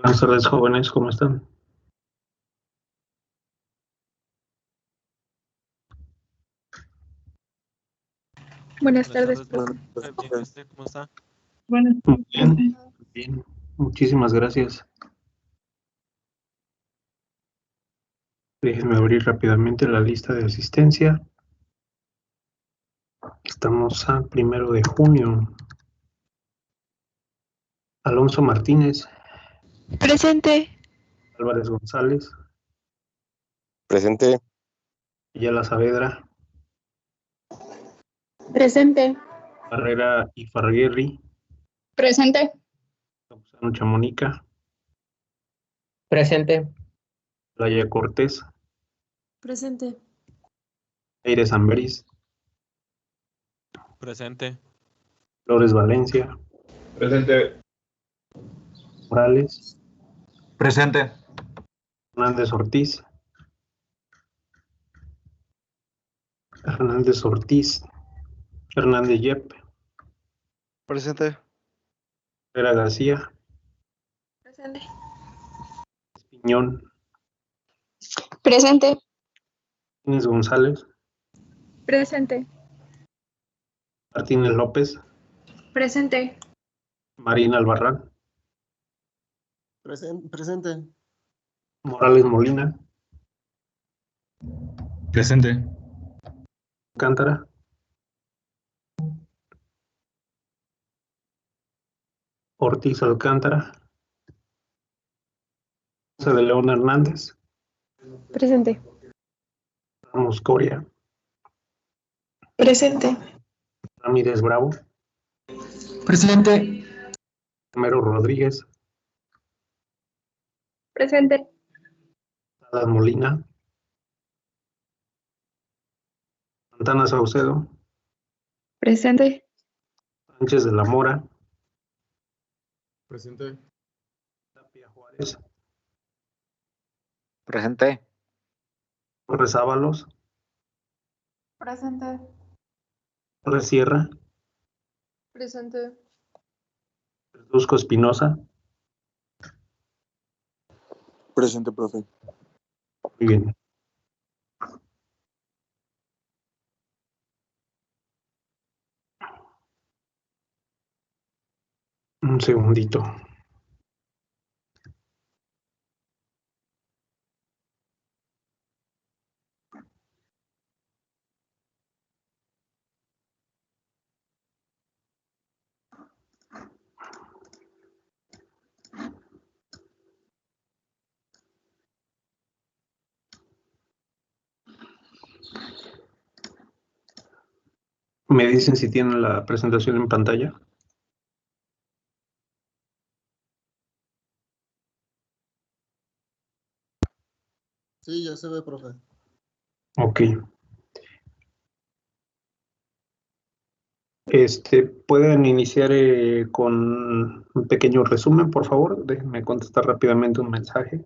Buenas tardes, jóvenes, ¿cómo están? Buenas Buenas tardes, tardes, profe. profe. Bien, ¿y usted cómo está? Buenas Muy tardes, bien, profe. bien, muchísimas gracias. Déjenme abrir rápidamente la lista de asistencia. Estamos a 1 de junio. Alonso Martínez, Presente. Álvarez González, Presente. Ayala Saavedra, Presente. Barrera y Farguerri, Presente. Campuzano Chamonica, Presente. Laya Cortés, Presente. Aires Amberis, Presente. Flores Valencia, Presente. Morales, Presente. Hernández Ortiz, Hernández Yep, Presente. Herrera García, Presente. Piñón, Presente. Inés González, Presente. Martínez López, Presente. Marina Albarrán, Presente. Morales Molina, Presente. Alcántara, Ortiz Alcántara, José de León Hernández, Presente. Ramos Coria, Presente. Ramírez Bravo, Presente. Romero Rodríguez, Presente. Salas Molina, Santana Saucedo, Presente. Sánchez de la Mora, Presente. Tapia Juárez, Presente. Torres Ábalos, Presente. Torres Sierra, Presente. Verduzco Espinosa. Presente, profe. Muy bien. Un segundito. ¿Me dicen si tienen la presentación en pantalla? Sí, ya se ve, profe. Ok. ¿Pueden iniciar con un pequeño resumen, por favor? Déjenme contestar rápidamente un mensaje.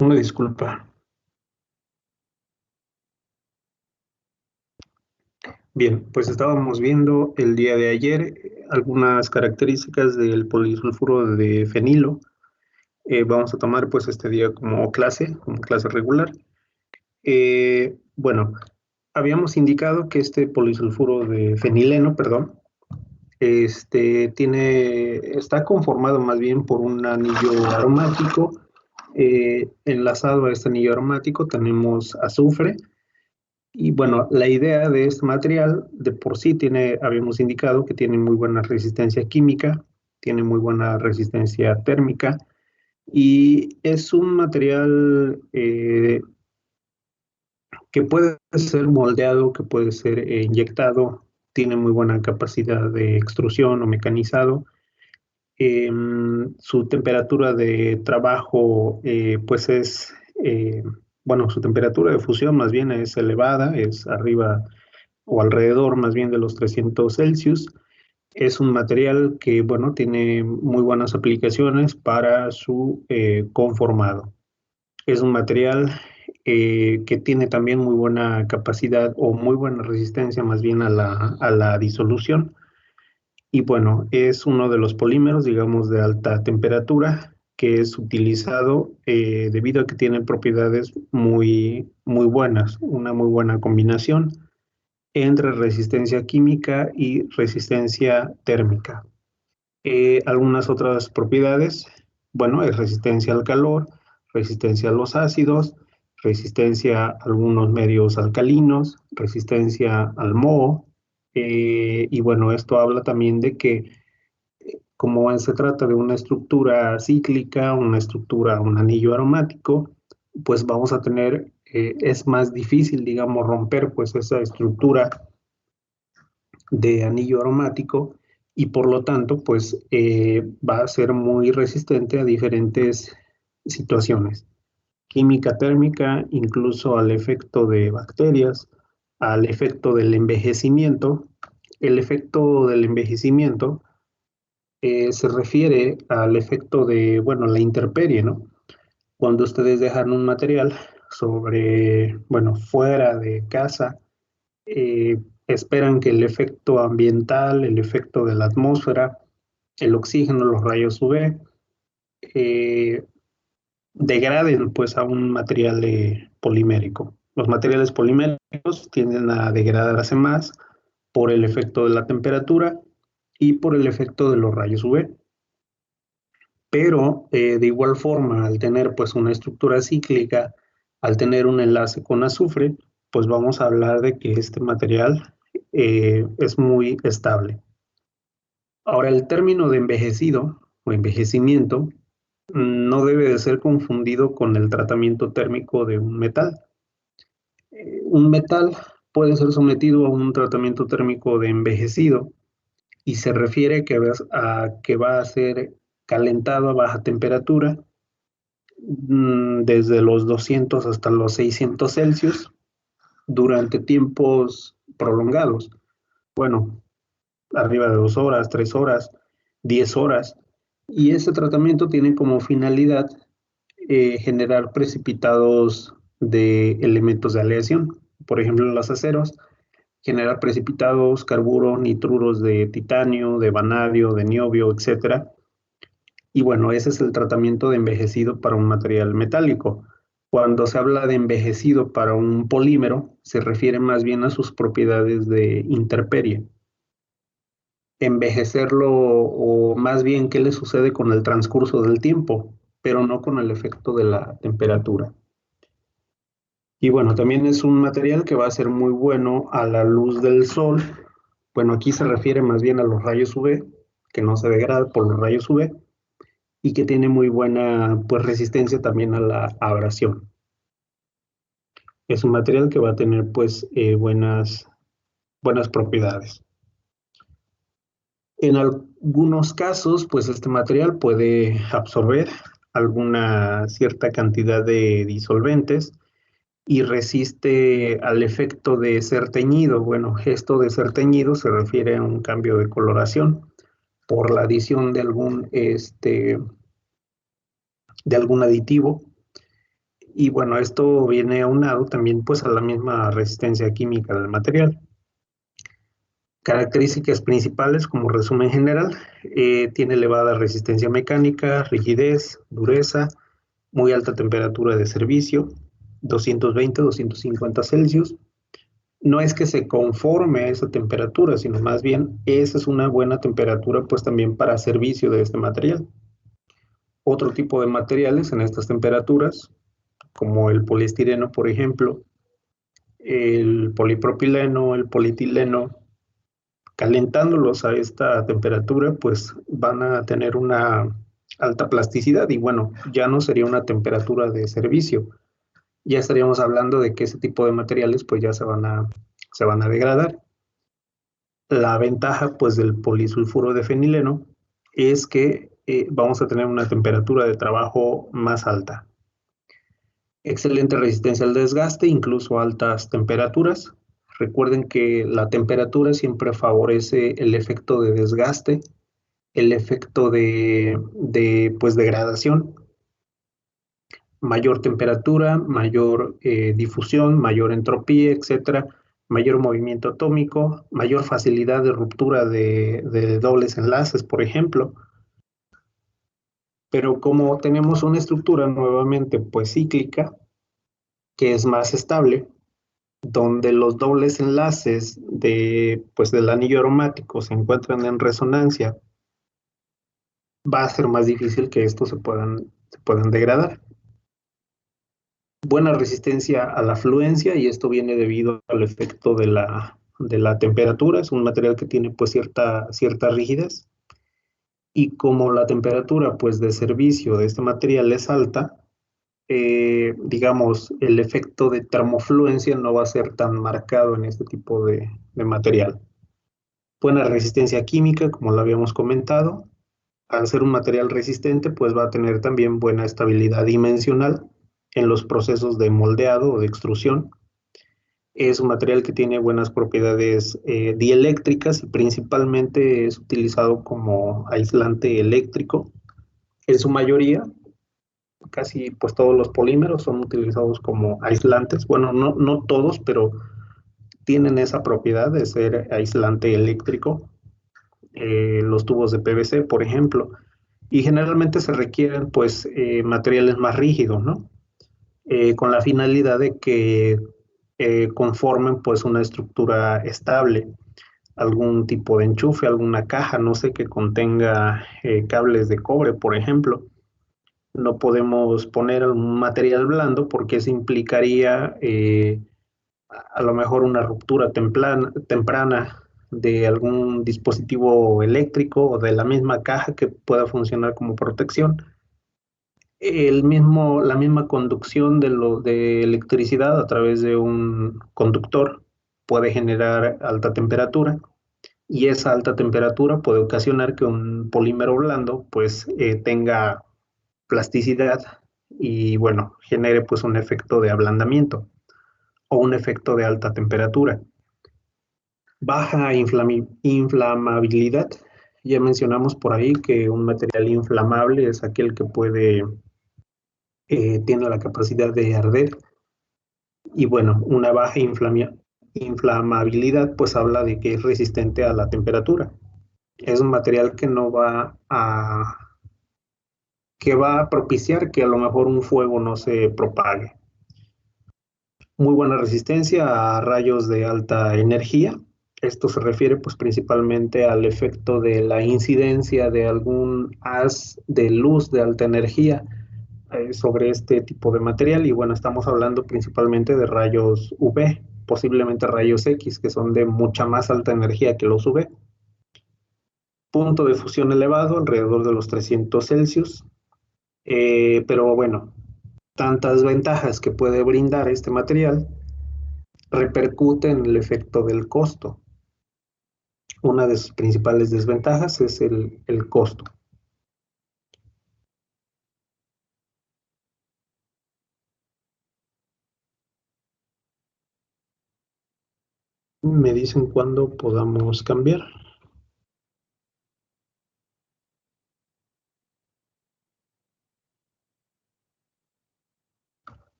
Una disculpa. Bien, pues estábamos viendo el día de ayer algunas características del polisulfuro de fenilo. Vamos a tomar pues este día como clase regular. Bueno, habíamos indicado que este polisulfuro de fenileno, perdón, está conformado más bien por un anillo aromático. Enlazado a este anillo aromático tenemos azufre. Y bueno, la idea de este material de por sí habíamos indicado que tiene muy buena resistencia química, tiene muy buena resistencia térmica y es un material que puede ser moldeado, que puede ser inyectado, tiene muy buena capacidad de extrusión o mecanizado. Su temperatura de trabajo pues es, bueno, su temperatura de fusión más bien es elevada, es arriba o alrededor más bien de los 300 Celsius. Es un material que, bueno, tiene muy buenas aplicaciones para su conformado. Es un material que tiene también muy buena capacidad o muy buena resistencia más bien a la disolución. Y bueno, es uno de los polímeros, digamos, de alta temperatura que es utilizado debido a que tiene propiedades muy, muy buenas, una muy buena combinación entre resistencia química y resistencia térmica. Algunas otras propiedades, bueno, es resistencia al calor, resistencia a los ácidos, resistencia a algunos medios alcalinos, resistencia al moho, y bueno, esto habla también de que como se trata de una estructura cíclica, un anillo aromático, pues vamos a tener, es más difícil, digamos, romper pues esa estructura de anillo aromático y por lo tanto pues va a ser muy resistente a diferentes situaciones, química térmica, incluso al efecto de bacterias, al efecto del envejecimiento. El efecto del envejecimiento se refiere al efecto de, bueno, la intemperie, ¿no? Cuando ustedes dejan un material bueno, fuera de casa, esperan que el efecto ambiental, el efecto de la atmósfera, el oxígeno, los rayos UV, degraden pues a un material polimérico. Los materiales poliméricos tienden a degradarse más por el efecto de la temperatura y por el efecto de los rayos UV. Pero de igual forma, al tener pues una estructura cíclica, al tener un enlace con azufre, pues vamos a hablar de que este material es muy estable. Ahora, el término de envejecido o envejecimiento no debe de ser confundido con el tratamiento térmico de un metal. Un metal puede ser sometido a un tratamiento térmico de envejecido y se refiere a que va a ser calentado a baja temperatura desde los 200 hasta los 600 Celsius durante tiempos prolongados. Bueno, arriba de 2 horas, 3 horas, 10 horas. Y ese tratamiento tiene como finalidad generar precipitados de elementos de aleación. Por ejemplo, en los aceros, generar precipitados, carburos, nitruros de titanio, de vanadio, de niobio, etc. Y bueno, ese es el tratamiento de envejecido para un material metálico. Cuando se habla de envejecido para un polímero, se refiere más bien a sus propiedades de intemperie. Envejecerlo, o más bien qué le sucede con el transcurso del tiempo, pero no con el efecto de la temperatura. Y bueno, también es un material que va a ser muy bueno a la luz del sol. Bueno, aquí se refiere más bien a los rayos UV, que no se degrada por los rayos UV, y que tiene muy buena pues, resistencia también a la abrasión. Es un material que va a tener pues buenas propiedades. En algunos casos, pues este material puede absorber alguna cierta cantidad de disolventes y resiste al efecto de ser teñido. Bueno, esto de ser teñido se refiere a un cambio de coloración por la adición de algún aditivo. Y bueno, esto viene aunado también pues a la misma resistencia química del material. Características principales, como resumen general, tiene elevada resistencia mecánica, rigidez, dureza, muy alta temperatura de servicio, 220-250 Celsius. No es que se conforme a esa temperatura, sino más bien esa es una buena temperatura pues también para servicio de este material. Otro tipo de materiales en estas temperaturas, como el poliestireno, por ejemplo, el polipropileno, el polietileno, calentándolos a esta temperatura, pues van a tener una alta plasticidad y bueno, ya no sería una temperatura de servicio. Ya estaríamos hablando de que ese tipo de materiales pues ya se van a degradar. La ventaja pues del polisulfuro de fenileno es que vamos a tener una temperatura de trabajo más alta. Excelente resistencia al desgaste, incluso a altas temperaturas. Recuerden que la temperatura siempre favorece el efecto de desgaste, el efecto de pues, degradación. Mayor temperatura, mayor difusión, mayor entropía, etcétera, mayor movimiento atómico, mayor facilidad de ruptura de dobles enlaces, por ejemplo. Pero como tenemos una estructura nuevamente pues cíclica, que es más estable, donde los dobles enlaces pues, del anillo aromático se encuentran en resonancia, va a ser más difícil que estos se puedan degradar. Buena resistencia a la fluencia, y esto viene debido al efecto de la temperatura. Es un material que tiene pues cierta rigidez, y como la temperatura pues de servicio de este material es alta, digamos, el efecto de termofluencia no va a ser tan marcado en este tipo de material. Buena resistencia química, como lo habíamos comentado. Al ser un material resistente, pues va a tener también buena estabilidad dimensional en los procesos de moldeado o de extrusión. Es un material que tiene buenas propiedades dieléctricas y principalmente es utilizado como aislante eléctrico. En su mayoría, casi pues todos los polímeros son utilizados como aislantes. Bueno, no todos, pero tienen esa propiedad de ser aislante eléctrico. Los tubos de PVC, por ejemplo, y generalmente se requieren pues materiales más rígidos, ¿no? Con la finalidad de que conformen pues una estructura estable, algún tipo de enchufe, alguna caja, no sé, que contenga cables de cobre, por ejemplo. No podemos poner un material blando porque eso implicaría a lo mejor una ruptura temprana de algún dispositivo eléctrico o de la misma caja que pueda funcionar como protección. La misma conducción de electricidad a través de un conductor puede generar alta temperatura, y esa alta temperatura puede ocasionar que un polímero blando pues tenga plasticidad y bueno, genere pues un efecto de ablandamiento o un efecto de alta temperatura. Baja inflamabilidad. Ya mencionamos por ahí que un material inflamable es aquel que tiene la capacidad de arder. Y bueno, una baja inflamabilidad pues habla de que es resistente a la temperatura. Es un material que va a propiciar que a lo mejor un fuego no se propague. Muy buena resistencia a rayos de alta energía. Esto se refiere pues principalmente al efecto de la incidencia de algún haz de luz de alta energía sobre este tipo de material. Y bueno, estamos hablando principalmente de rayos UV, posiblemente rayos X, que son de mucha más alta energía que los UV. Punto de fusión elevado, alrededor de los 300 Celsius. Pero bueno, tantas ventajas que puede brindar este material repercute en el efecto del costo. Una de sus principales desventajas es el costo. Me dicen cuándo podamos cambiar.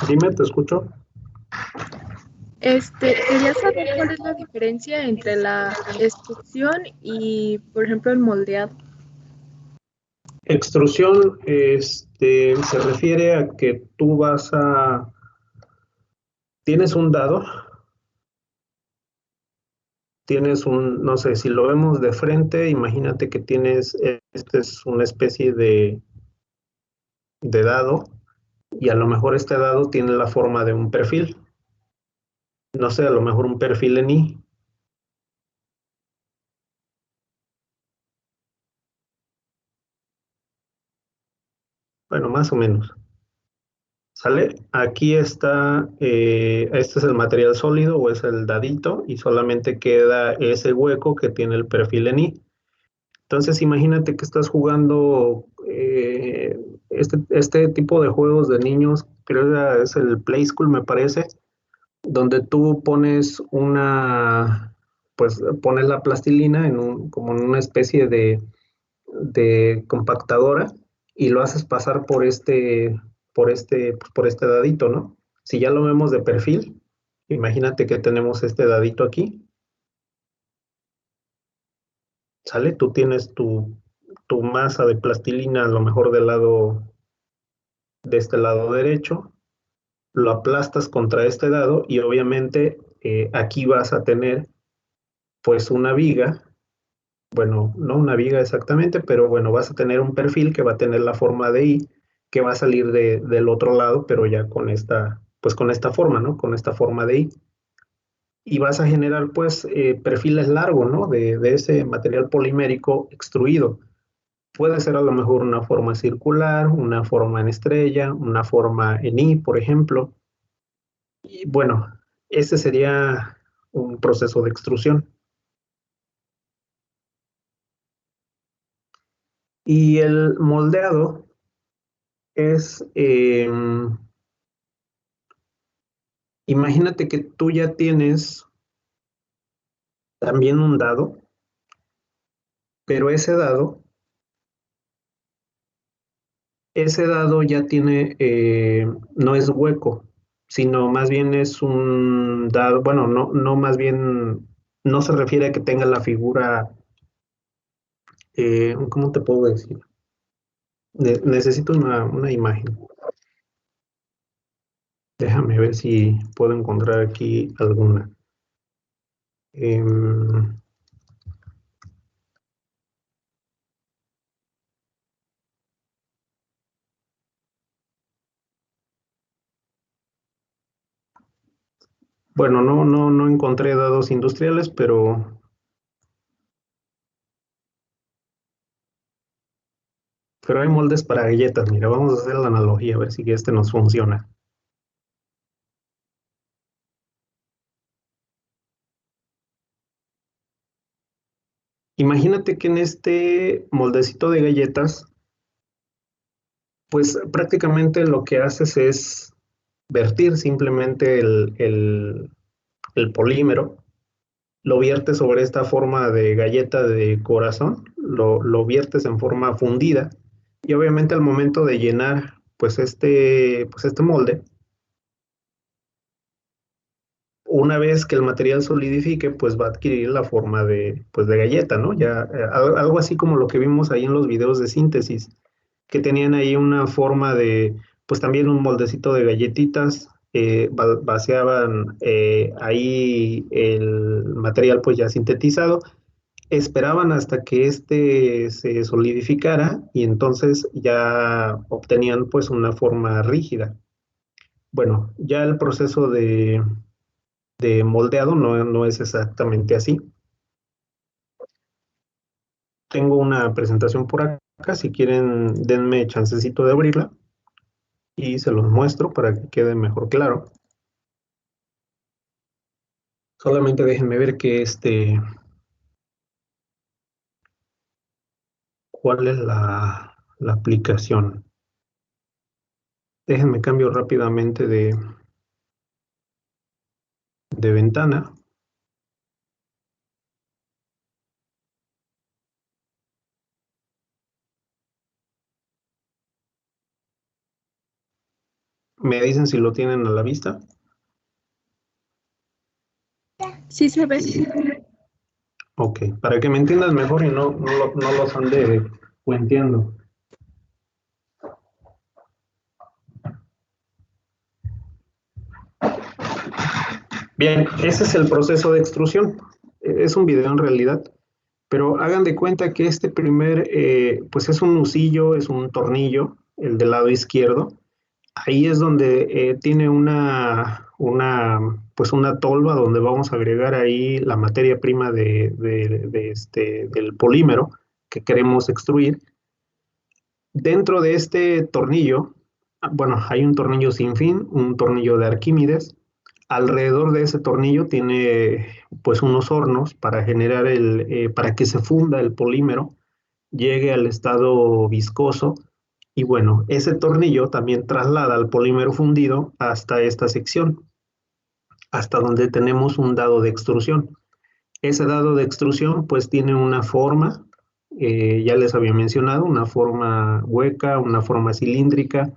Dime, te escucho. Quería saber cuál es la diferencia entre la extrusión y, por ejemplo, el moldeado. Extrusión, se refiere a que tú tienes un dado, tienes no sé, si lo vemos de frente, imagínate que este es una especie de dado, y a lo mejor este dado tiene la forma de un perfil, no sé, a lo mejor un perfil en I. Bueno, más o menos. ¿Sale? Aquí está, este es el material sólido o es el dadito y solamente queda ese hueco que tiene el perfil en I. Entonces imagínate que estás jugando este tipo de juegos de niños, creo que es el Play School me parece, donde tú pones pues pones la plastilina como en una especie de compactadora y lo haces pasar por este dadito, ¿no? Si ya lo vemos de perfil, imagínate que tenemos este dadito aquí, ¿sale? Tú tienes tu masa de plastilina a lo mejor de este lado derecho, lo aplastas contra este dado y obviamente aquí vas a tener pues una viga, bueno, no una viga exactamente, pero bueno, vas a tener un perfil que va a tener la forma de I, que va a salir del otro lado, pero ya pues con esta forma, ¿no? Con esta forma de I. Y vas a generar pues perfiles largos, ¿no? De ese material polimérico extruido. Puede ser a lo mejor una forma circular, una forma en estrella, una forma en I, por ejemplo. Y bueno, ese sería un proceso de extrusión. Y el moldeado es, imagínate que tú ya tienes también un dado, pero ese dado ya tiene, no es hueco, sino más bien es un dado, bueno, no más bien, no se refiere a que tenga la figura, ¿cómo te puedo decir? Necesito una imagen. Déjame ver si puedo encontrar aquí alguna. Em, bueno, no encontré dados industriales, pero hay moldes para galletas. Mira, vamos a hacer la analogía, a ver si este nos funciona. Imagínate que en este moldecito de galletas, pues prácticamente lo que haces es vertir simplemente el polímero, lo viertes sobre esta forma de galleta de corazón, lo viertes en forma fundida y obviamente al momento de llenar pues este molde, una vez que el material solidifique, pues va a adquirir la forma pues de galleta, ¿no? Ya, algo así como lo que vimos ahí en los videos de síntesis, que tenían ahí una forma pues también un moldecito de galletitas, vaciaban ahí el material pues ya sintetizado, esperaban hasta que este se solidificara y entonces ya obtenían pues una forma rígida. Bueno, ya el proceso de moldeado no es exactamente así. Tengo una presentación por acá, si quieren denme chancecito de abrirla y se los muestro para que quede mejor claro. Solamente déjenme ver que ¿Cuál es la aplicación? Déjenme cambio rápidamente de ventana. ¿Me dicen si lo tienen a la vista? Sí se ve. Ok, para que me entiendan mejor y no los ande puenteando. Bien, ese es el proceso de extrusión. Es un video en realidad, pero hagan de cuenta que este primer, pues es un nucillo, es un tornillo, el del lado izquierdo. Ahí es donde tiene pues una tolva donde vamos a agregar ahí la materia prima del polímero que queremos extruir. Dentro de este tornillo, bueno, hay un tornillo sin fin, un tornillo de Arquímedes. Alrededor de ese tornillo tiene pues unos hornos para generar para que se funda el polímero, llegue al estado viscoso y bueno, ese tornillo también traslada al polímero fundido hasta esta sección, hasta donde tenemos un dado de extrusión. Ese dado de extrusión pues tiene una forma, ya les había mencionado, una forma hueca, una forma cilíndrica,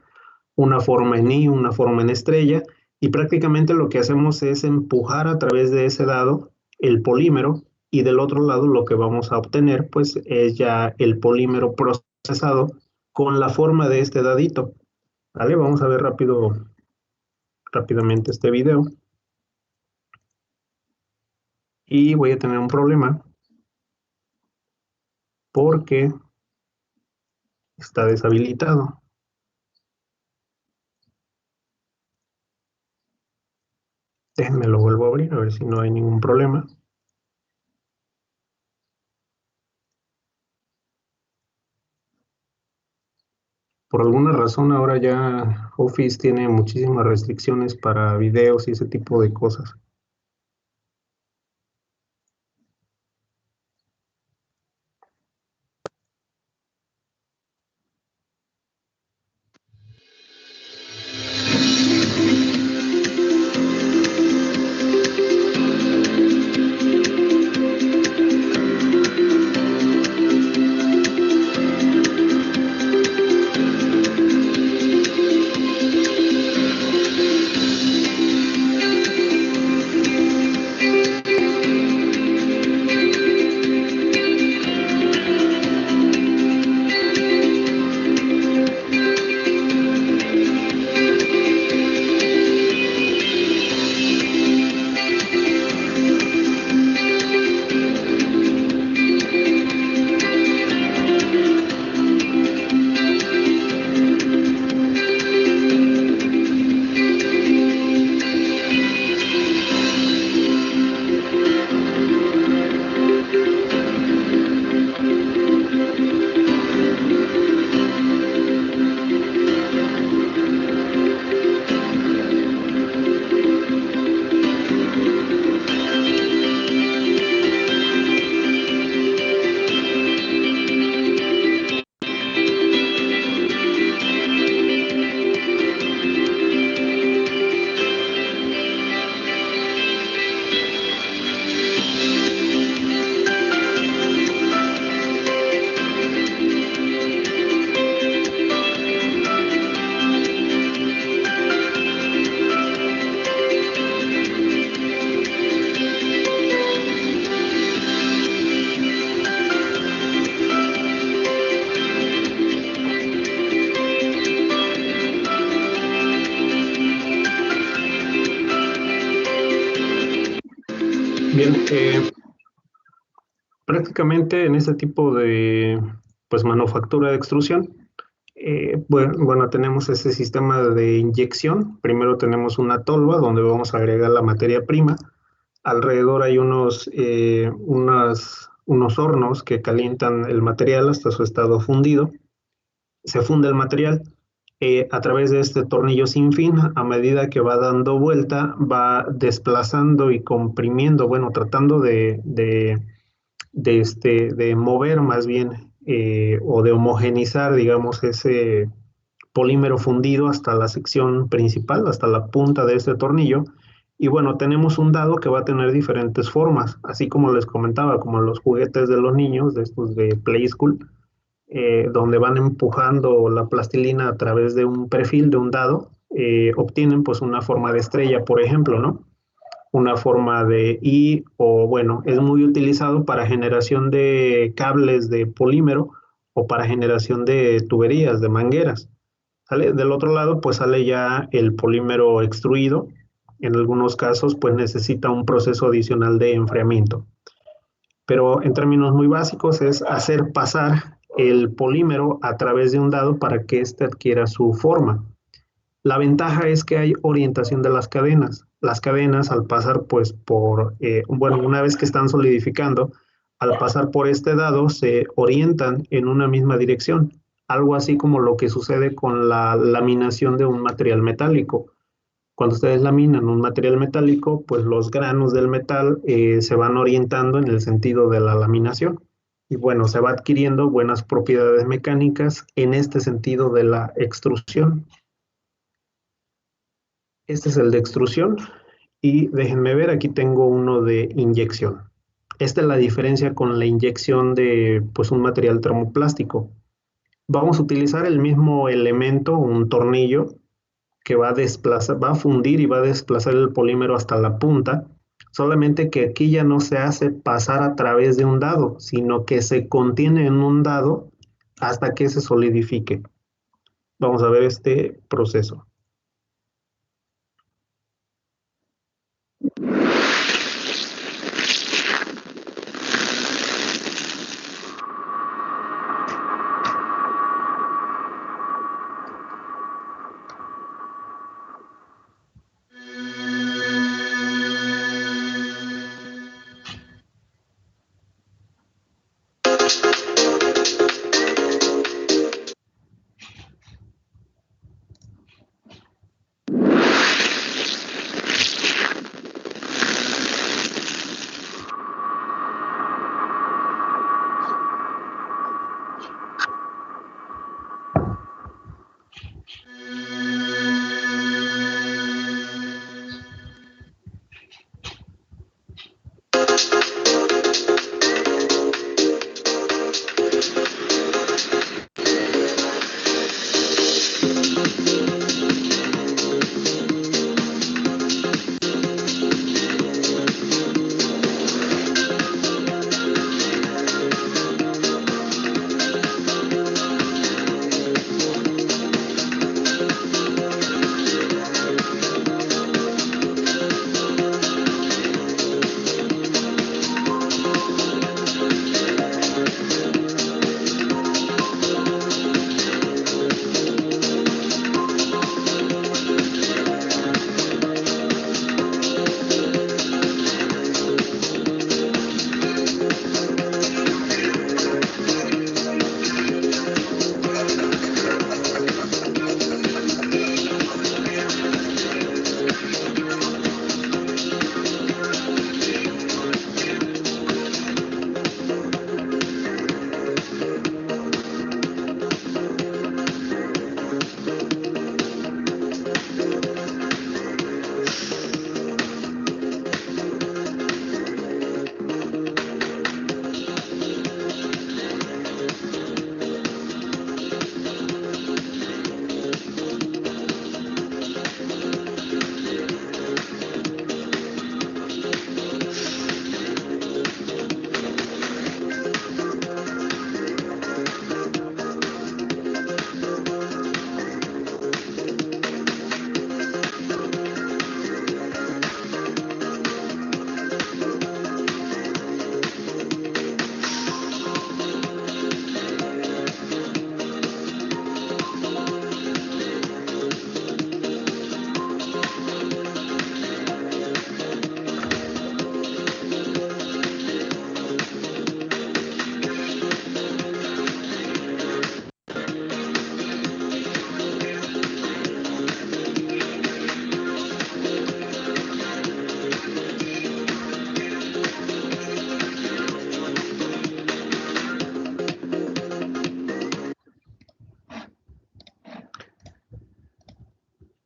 una forma en I, una forma en estrella, y prácticamente lo que hacemos es empujar a través de ese dado el polímero, y del otro lado lo que vamos a obtener pues es ya el polímero procesado con la forma de este dadito. ¿Vale? Vamos a ver rápidamente este video. Y voy a tener un problema porque está deshabilitado. Déjenme lo vuelvo a abrir a ver si no hay ningún problema. Por alguna razón ahora ya Office tiene muchísimas restricciones para videos y ese tipo de cosas. Bien, prácticamente en este tipo de pues, manufactura de extrusión, bueno, tenemos ese sistema de inyección. Primero tenemos una tolva donde vamos a agregar la materia prima. Alrededor hay unos hornos que calientan el material hasta su estado fundido. Se funde el material. A través de este tornillo sin fin, a medida que va dando vuelta, va desplazando y comprimiendo, bueno, tratando de mover más bien o de homogenizar, digamos, ese polímero fundido hasta la sección principal, hasta la punta de este tornillo. Y bueno, tenemos un dado que va a tener diferentes formas, así como les comentaba, como los juguetes de los niños, de estos de Play School, donde van empujando la plastilina a través de un perfil de un dado, obtienen pues una forma de estrella, por ejemplo, ¿no? Una forma de I, o bueno, es muy utilizado para generación de cables de polímero o para generación de tuberías, de mangueras. ¿Sale? Del otro lado, pues sale ya el polímero extruido. En algunos casos, pues necesita un proceso adicional de enfriamiento. Pero en términos muy básicos es hacer pasar el polímero a través de un dado para que éste adquiera su forma. La ventaja es que hay orientación de las cadenas. Las cadenas al pasar pues por, bueno, una vez que están solidificando, al pasar por este dado se orientan en una misma dirección. Algo así como lo que sucede con la laminación de un material metálico. Cuando ustedes laminan un material metálico, pues los granos del metal se van orientando en el sentido de la laminación. Y bueno, se va adquiriendo buenas propiedades mecánicas en este sentido de la extrusión. Este es el de extrusión y déjenme ver, aquí tengo uno de inyección. Esta es la diferencia con la inyección de pues, un material termoplástico. Vamos a utilizar el mismo elemento, un tornillo, que va a desplazar, va a fundir y va a desplazar el polímero hasta la punta, solamente que aquí ya no se hace pasar a través de un dado, sino que se contiene en un dado hasta que se solidifique. Vamos a ver este proceso.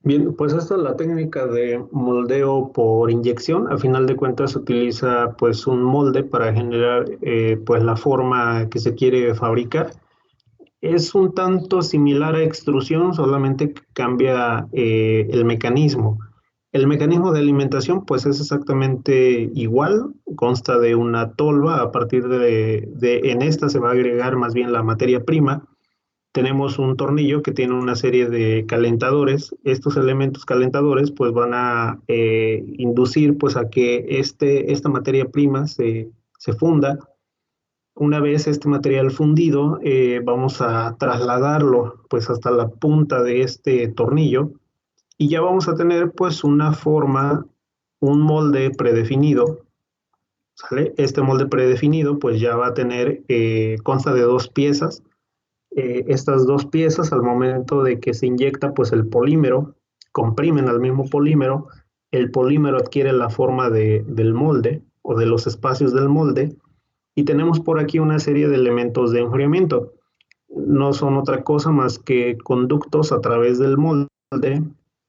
Bien, pues esta es la técnica de moldeo por inyección. A final de cuentas se utiliza pues un molde para generar pues la forma que se quiere fabricar. Es un tanto similar a extrusión, solamente que cambia el mecanismo. El mecanismo de alimentación pues es exactamente igual, consta de una tolva. A partir en esta se va a agregar más bien la materia prima. Tenemos un tornillo que tiene una serie de calentadores. Estos elementos calentadores pues van a inducir pues a que esta materia prima se funda. Una vez este material fundido, vamos a trasladarlo pues hasta la punta de este tornillo y ya vamos a tener pues una forma, un molde predefinido, ¿sale? Este molde predefinido pues ya va a tener, consta de dos piezas. Estas dos piezas al momento de que se inyecta pues el polímero, comprimen al mismo polímero, el polímero adquiere la forma del molde o de los espacios del molde y tenemos por aquí una serie de elementos de enfriamiento. No son otra cosa más que conductos a través del molde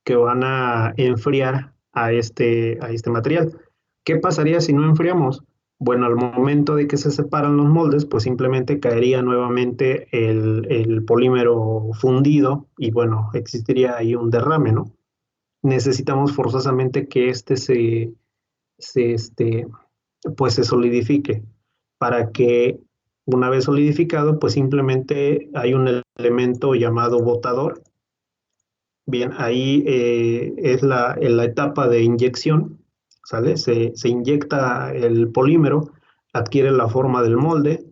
que van a enfriar a este material. ¿Qué pasaría si no enfriamos? Bueno, al momento de que se separan los moldes, pues simplemente caería nuevamente el polímero fundido y bueno, existiría ahí un derrame, ¿no? Necesitamos forzosamente que se pues se solidifique para que una vez solidificado, pues simplemente hay un elemento llamado botador. Bien, ahí es la etapa de inyección, ¿sale? Se inyecta el polímero, adquiere la forma del molde,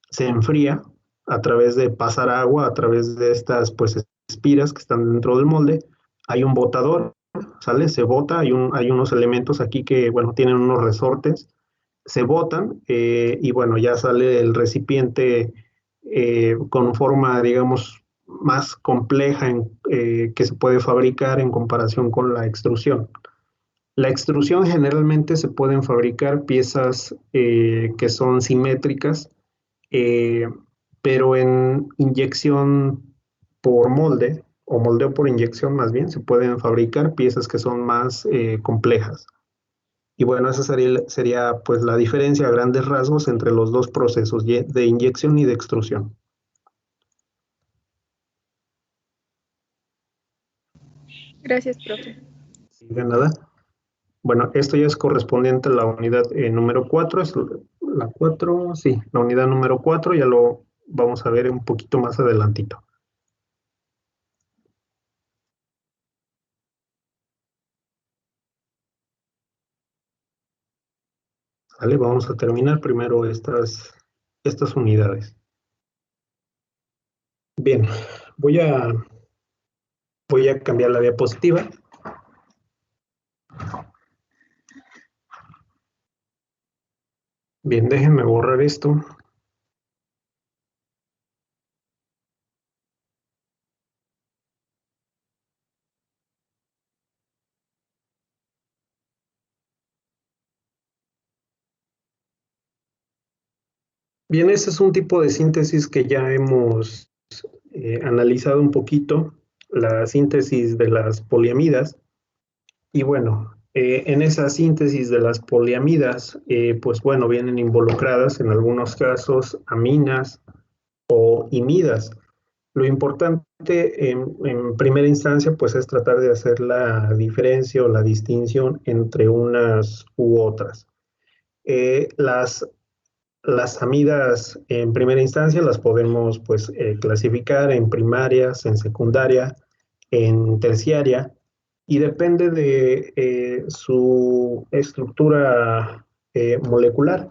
se enfría a través de pasar agua, a través de estas pues espiras que están dentro del molde. Hay un botador, ¿sale? Se bota, hay unos elementos aquí que, bueno, tienen unos resortes, se botan y bueno, ya sale el recipiente con forma, digamos, más compleja que se puede fabricar en comparación con la extrusión. La extrusión generalmente se pueden fabricar piezas que son simétricas, eh, pero en inyección por molde o moldeo por inyección más bien, se pueden fabricar piezas que son más complejas. Y bueno, esa sería pues la diferencia a grandes rasgos entre los dos procesos de inyección y de extrusión. Gracias, profe. De nada. Bueno, esto ya es correspondiente a la unidad número 4, es la 4, sí, la unidad número 4, ya lo vamos a ver un poquito más adelantito. Vale, vamos a terminar primero estas unidades. Bien, voy a cambiar la diapositiva. Bien, déjenme borrar esto. Bien, ese es un tipo de síntesis que ya hemos analizado un poquito, la síntesis de las poliamidas. Y bueno, en esa síntesis de las poliamidas, pues bueno, vienen involucradas en algunos casos aminas o imidas. Lo importante en primera instancia, pues es tratar de hacer la diferencia o la distinción entre unas u otras. Las amidas en primera instancia las podemos pues clasificar en primarias, en secundaria, en terciaria y depende de su estructura molecular.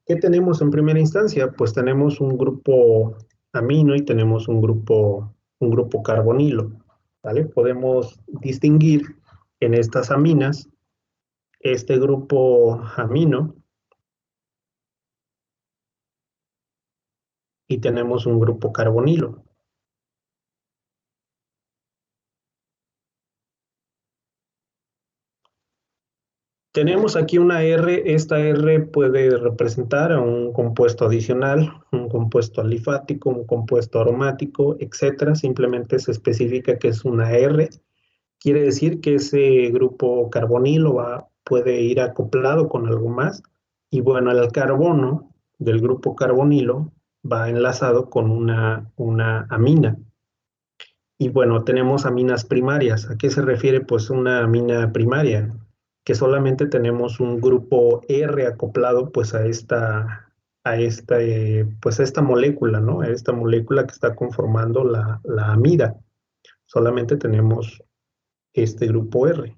¿Qué tenemos en primera instancia? Pues tenemos un grupo amino y tenemos un grupo carbonilo, ¿vale? Podemos distinguir en estas aminas este grupo amino y tenemos un grupo carbonilo. Tenemos aquí una R, esta R puede representar a un compuesto adicional, un compuesto alifático, un compuesto aromático, etcétera. Simplemente se especifica que es una R Quiere decir que ese grupo carbonilo puede ir acoplado con algo más. Y bueno, el carbono del grupo carbonilo va enlazado con una amina. Y bueno, tenemos aminas primarias. ¿A qué se refiere? Pues una amina primaria, que solamente tenemos un grupo R acoplado pues pues a esta molécula, ¿no? A esta molécula que está conformando la amida. Solamente tenemos este grupo R.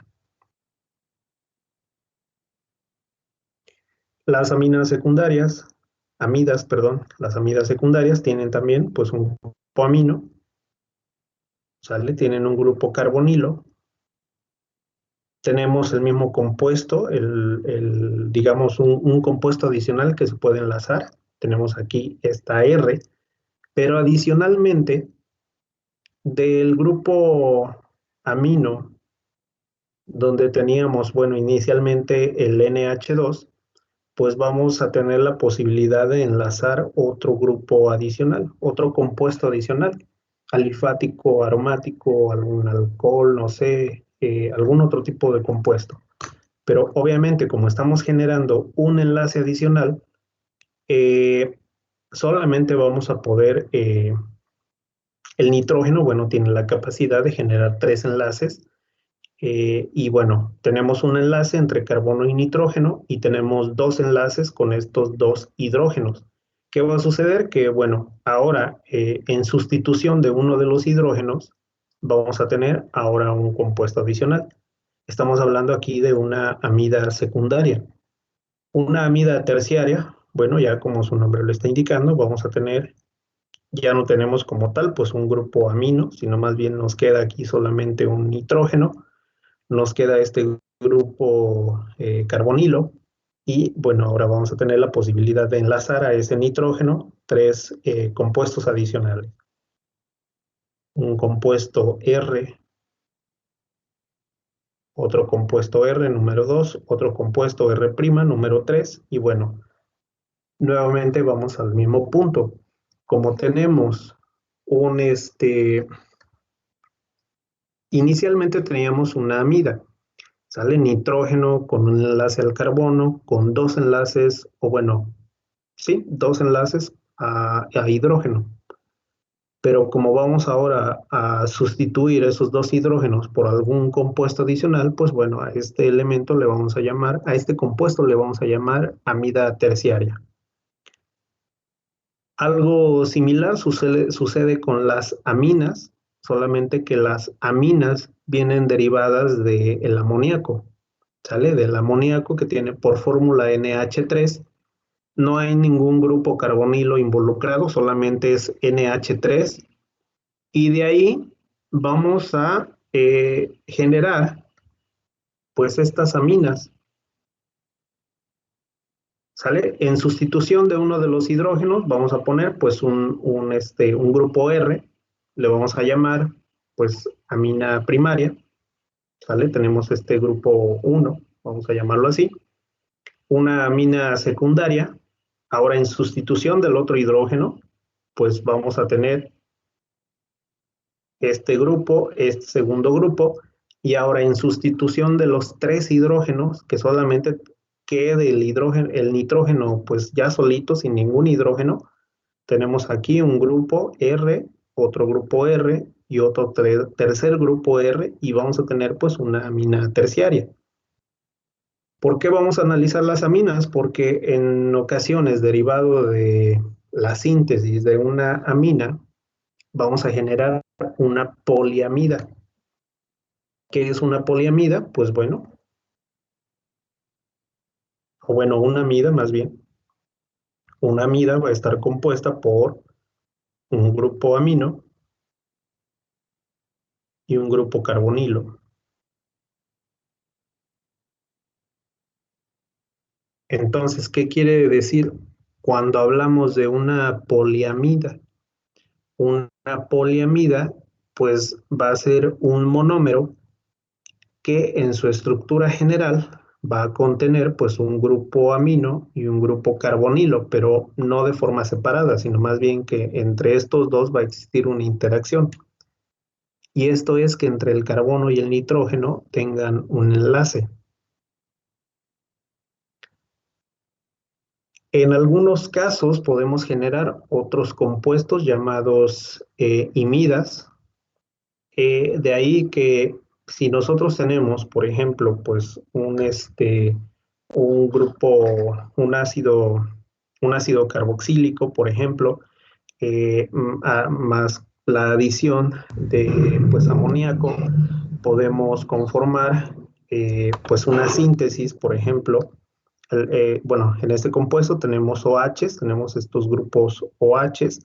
Las las amidas secundarias tienen también pues un grupo amino, ¿sale? Tienen un grupo carbonilo. Tenemos el mismo compuesto, digamos un compuesto adicional que se puede enlazar. Tenemos aquí esta R, pero adicionalmente del grupo amino, donde teníamos, bueno, inicialmente el NH2, pues vamos a tener la posibilidad de enlazar otro grupo adicional, otro compuesto adicional, alifático, aromático, algún alcohol, no sé, algún otro tipo de compuesto. Pero obviamente, como estamos generando un enlace adicional, solamente vamos a poder, el nitrógeno, bueno, tiene la capacidad de generar 3 enlaces. Y bueno, tenemos un enlace entre carbono y nitrógeno y tenemos 2 enlaces con estos 2 hidrógenos. ¿Qué va a suceder? Que bueno, ahora en sustitución de uno de los hidrógenos, vamos a tener ahora un compuesto adicional. Estamos hablando aquí de una amida secundaria. Una amida terciaria, bueno, ya como su nombre lo está indicando, vamos a tener, ya no tenemos como tal, pues un grupo amino, sino más bien nos queda aquí solamente un nitrógeno, nos queda este grupo carbonilo, y bueno, ahora vamos a tener la posibilidad de enlazar a ese nitrógeno 3 compuestos adicionales. Un compuesto R, otro compuesto R número 2, otro compuesto R' número 3, y bueno, nuevamente vamos al mismo punto. Como tenemos inicialmente teníamos una amida, sale nitrógeno con un enlace al carbono, con 2 enlaces, o bueno, sí, 2 enlaces a hidrógeno. Pero como vamos ahora a sustituir esos 2 hidrógenos por algún compuesto adicional, pues bueno, a este elemento le vamos a llamar, a este compuesto le vamos a llamar amida terciaria. Algo similar sucede con las aminas, solamente que las aminas vienen derivadas del amoníaco, ¿sale? Del amoníaco, que tiene por fórmula NH3. No hay ningún grupo carbonilo involucrado, solamente es NH3. Y de ahí vamos a generar pues estas aminas, ¿sale? En sustitución de uno de los hidrógenos vamos a poner pues un grupo R, le vamos a llamar pues amina primaria, ¿sale? Tenemos este grupo 1, vamos a llamarlo así. Una amina secundaria, ahora en sustitución del otro hidrógeno, pues vamos a tener este grupo, este segundo grupo, y ahora en sustitución de los 3 hidrógenos, que solamente quede el nitrógeno pues ya solito, sin ningún hidrógeno, tenemos aquí un grupo R, otro grupo R y otro tercer grupo R, y vamos a tener pues una amina terciaria. ¿Por qué vamos a analizar las aminas? Porque en ocasiones, derivado de la síntesis de una amina, vamos a generar una poliamida. ¿Qué es una poliamida? Pues bueno, o bueno, una amida más bien. Una amida va a estar compuesta por un grupo amino y un grupo carbonilo. Entonces, ¿qué quiere decir cuando hablamos de una poliamida? Una poliamida, pues va a ser un monómero que en su estructura general va a contener pues un grupo amino y un grupo carbonilo, pero no de forma separada, sino más bien que entre estos dos va a existir una interacción. y esto es que entre el carbono y el nitrógeno tengan un enlace. En algunos casos podemos generar otros compuestos llamados imidas. De ahí que si nosotros tenemos, por ejemplo, pues un grupo, un ácido carboxílico, por ejemplo, más la adición de pues amoníaco, podemos conformar pues una síntesis, por ejemplo. Bueno, en este compuesto tenemos OHs, tenemos estos grupos OHs.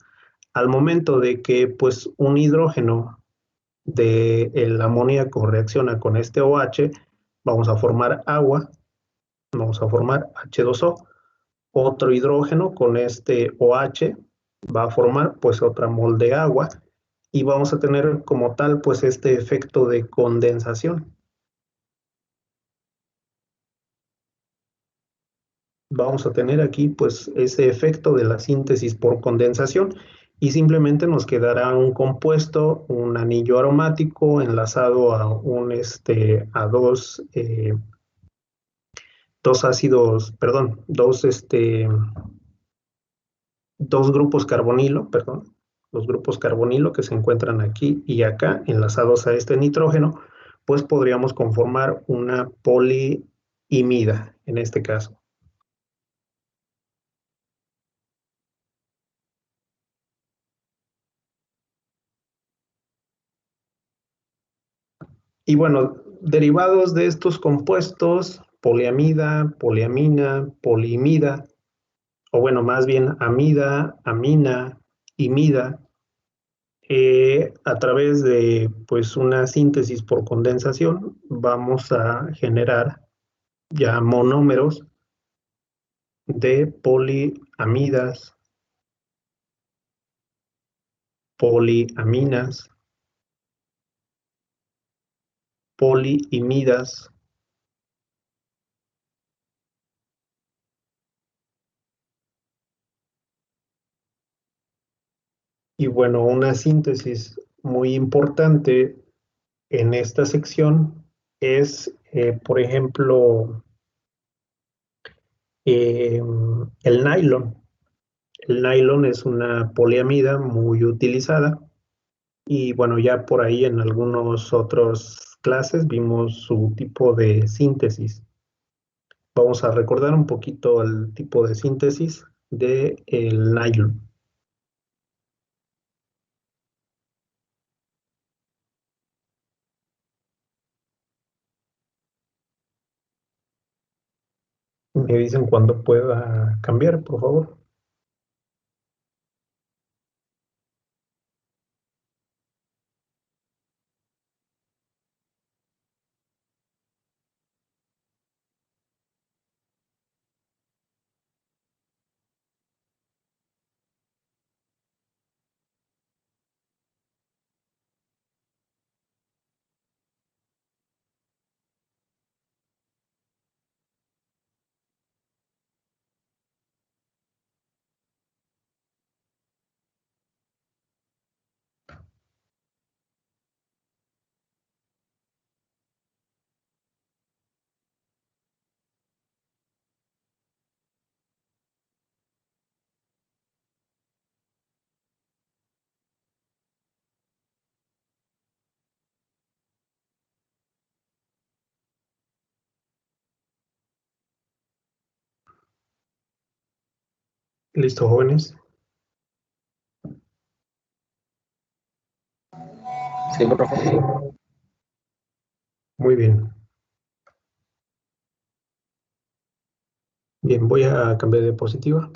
Al momento de que pues un hidrógeno del amoníaco reacciona con este OH, vamos a formar agua, vamos a formar H2O. Otro hidrógeno con este OH va a formar pues otra mol de agua y vamos a tener como tal pues este efecto de condensación. Vamos a tener aquí pues ese efecto de la síntesis por condensación y simplemente nos quedará un compuesto, un anillo aromático enlazado a a dos ácidos, perdón, dos grupos carbonilo, perdón, los grupos carbonilo que se encuentran aquí y acá enlazados a este nitrógeno, pues podríamos conformar una poliimida en este caso. Y bueno, derivados de estos compuestos, poliamida, poliamina, poliimida, o bueno, más bien amida, amina, imida, a través de pues una síntesis por condensación, vamos a generar ya monómeros de poliamidas, poliaminas, poliimidas, y bueno, una síntesis muy importante en esta sección es, por ejemplo, el nylon. El nylon es una poliamida muy utilizada y bueno, ya por ahí en algunos otros clases vimos su tipo de síntesis. Vamos a recordar un poquito el tipo de síntesis del nylon. Me dicen cuándo pueda cambiar, por favor. Listo, jóvenes. Sí, profe. Muy bien. Bien, voy a cambiar de diapositiva.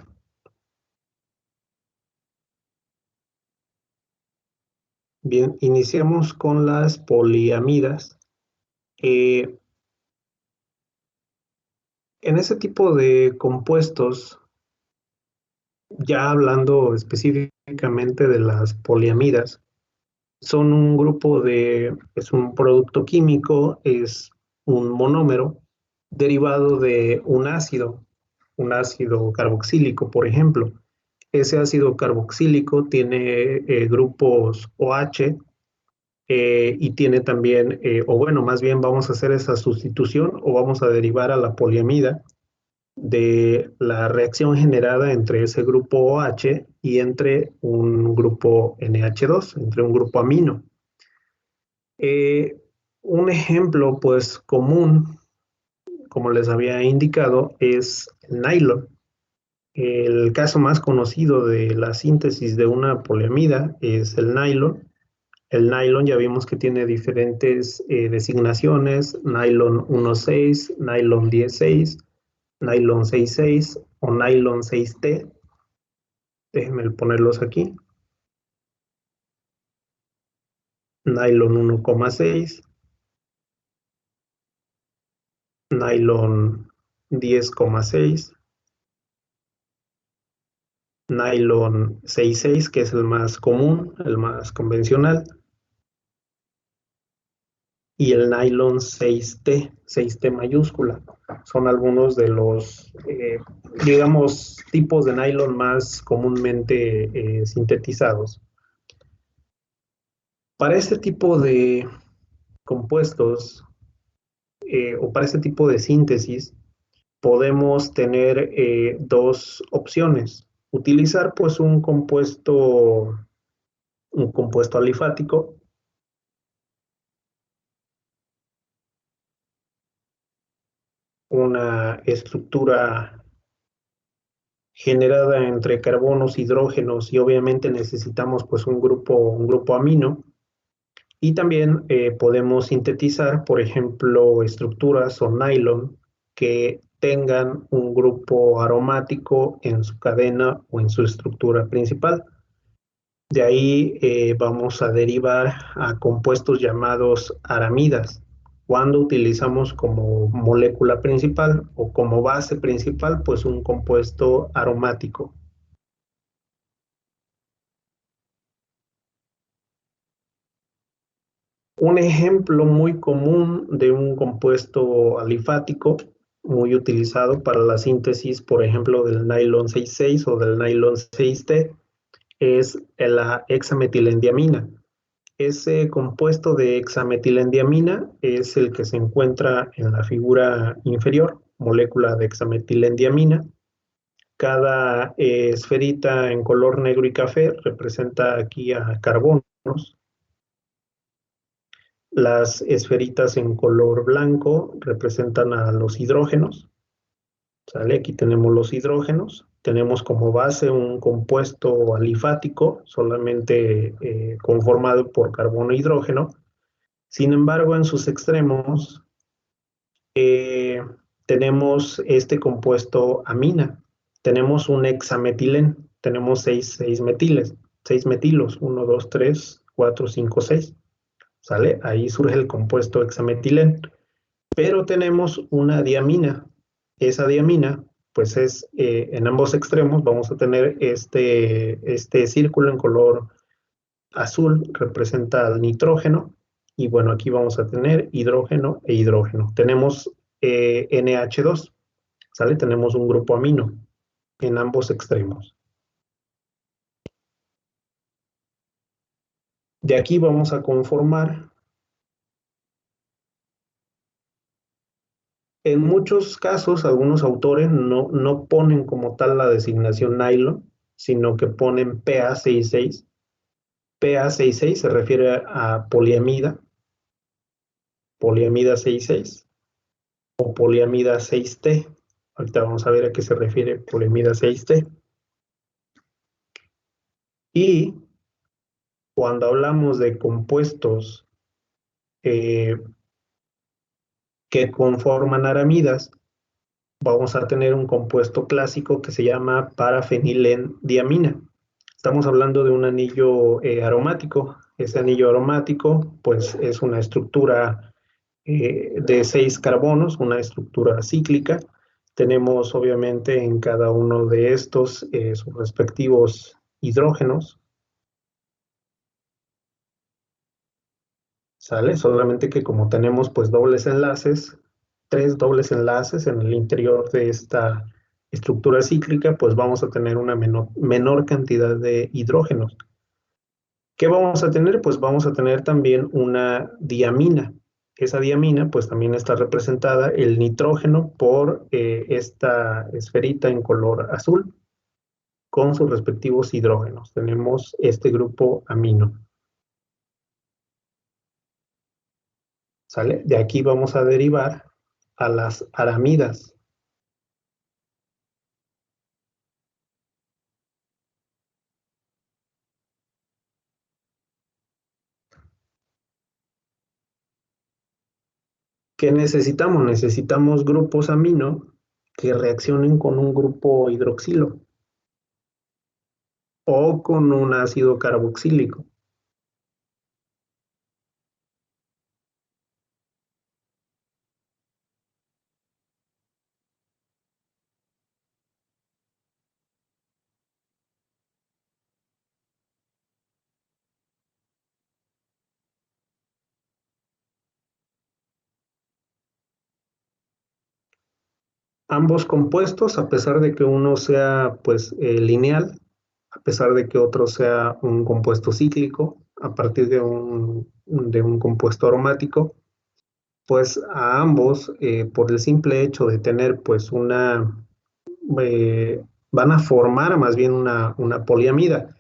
Bien, iniciamos con las poliamidas. En ese tipo de compuestos, ya hablando específicamente de las poliamidas, son un grupo es un producto químico, es un monómero derivado de un ácido carboxílico, por ejemplo. Ese ácido carboxílico tiene grupos OH y tiene también, o bueno, más bien vamos a hacer esa sustitución o vamos a derivar a la poliamida de la reacción generada entre ese grupo OH y entre un grupo NH2, entre un grupo amino. Un ejemplo, pues, común, como les había indicado, es el nylon. El caso más conocido de la síntesis de una poliamida es el nylon. El nylon ya vimos que tiene diferentes designaciones: nylon 1,6, nylon 10,6, nylon 6,6 o nylon 6T. Déjenme ponerlos aquí. Nylon 1,6, nylon 10,6, nylon 6,6, que es el más común, el más convencional, y el nylon 6T, 6T mayúscula. Son algunos de los, digamos, tipos de nylon más comúnmente sintetizados. Para este tipo de compuestos, o para este tipo de síntesis, podemos tener dos opciones. Utilizar pues un compuesto alifático, una estructura generada entre carbonos, hidrógenos, y obviamente necesitamos pues un grupo amino. Y también podemos sintetizar, por ejemplo, estructuras o nylon que tengan un grupo aromático en su cadena o en su estructura principal. De ahí vamos a derivar a compuestos llamados aramidas, cuando utilizamos como molécula principal o como base principal, pues un compuesto aromático. Un ejemplo muy común de un compuesto alifático, muy utilizado para la síntesis, por ejemplo, del nylon 6,6 o del nylon 6T, es la hexametilendiamina. Ese compuesto de hexametilendiamina es el que se encuentra en la figura inferior, molécula de hexametilendiamina. Cada esferita en color negro y café representa aquí a carbonos. Las esferitas en color blanco representan a los hidrógenos. ¿Sale? Aquí tenemos los hidrógenos. Tenemos como base un compuesto alifático, solamente conformado por carbono e hidrógeno. Sin embargo, en sus extremos tenemos este compuesto amina. Tenemos un hexametilén. Tenemos 6 metiles, 6 metilos, 1, 2, 3, 4, 5, 6. ¿Sale? Ahí surge el compuesto hexametilén. Pero tenemos una diamina. Esa diamina, pues es en ambos extremos, vamos a tener este círculo en color azul, representa al nitrógeno. Y bueno, aquí vamos a tener hidrógeno e hidrógeno. Tenemos NH2, ¿sale? Tenemos un grupo amino en ambos extremos. De aquí vamos a conformar. En muchos casos, algunos autores no ponen como tal la designación nylon, sino que ponen PA66. PA66 se refiere a poliamida 66 o poliamida 6T. Ahorita vamos a ver a qué se refiere poliamida 6T. Y cuando hablamos de compuestos que conforman aramidas, vamos a tener un compuesto clásico que se llama parafenilendiamina. Estamos hablando de un anillo aromático. Ese anillo aromático, pues, es una estructura de 6 carbonos, una estructura cíclica. Tenemos, obviamente, en cada uno de estos sus respectivos hidrógenos. ¿Sale? Solamente que como tenemos, pues, dobles enlaces, 3 dobles enlaces en el interior de esta estructura cíclica, pues vamos a tener una menor cantidad de hidrógenos. ¿Qué vamos a tener? Pues vamos a tener también una diamina. Esa diamina pues también está representada el nitrógeno por esta esferita en color azul con sus respectivos hidrógenos. Tenemos este grupo amino. ¿Sale? De aquí vamos a derivar a las aramidas. ¿Qué necesitamos? Necesitamos grupos amino que reaccionen con un grupo hidroxilo o con un ácido carboxílico. Ambos compuestos, a pesar de que uno sea pues lineal, a pesar de que otro sea un compuesto cíclico, a partir de un compuesto aromático, pues a ambos, por el simple hecho de tener pues van a formar más bien una poliamida.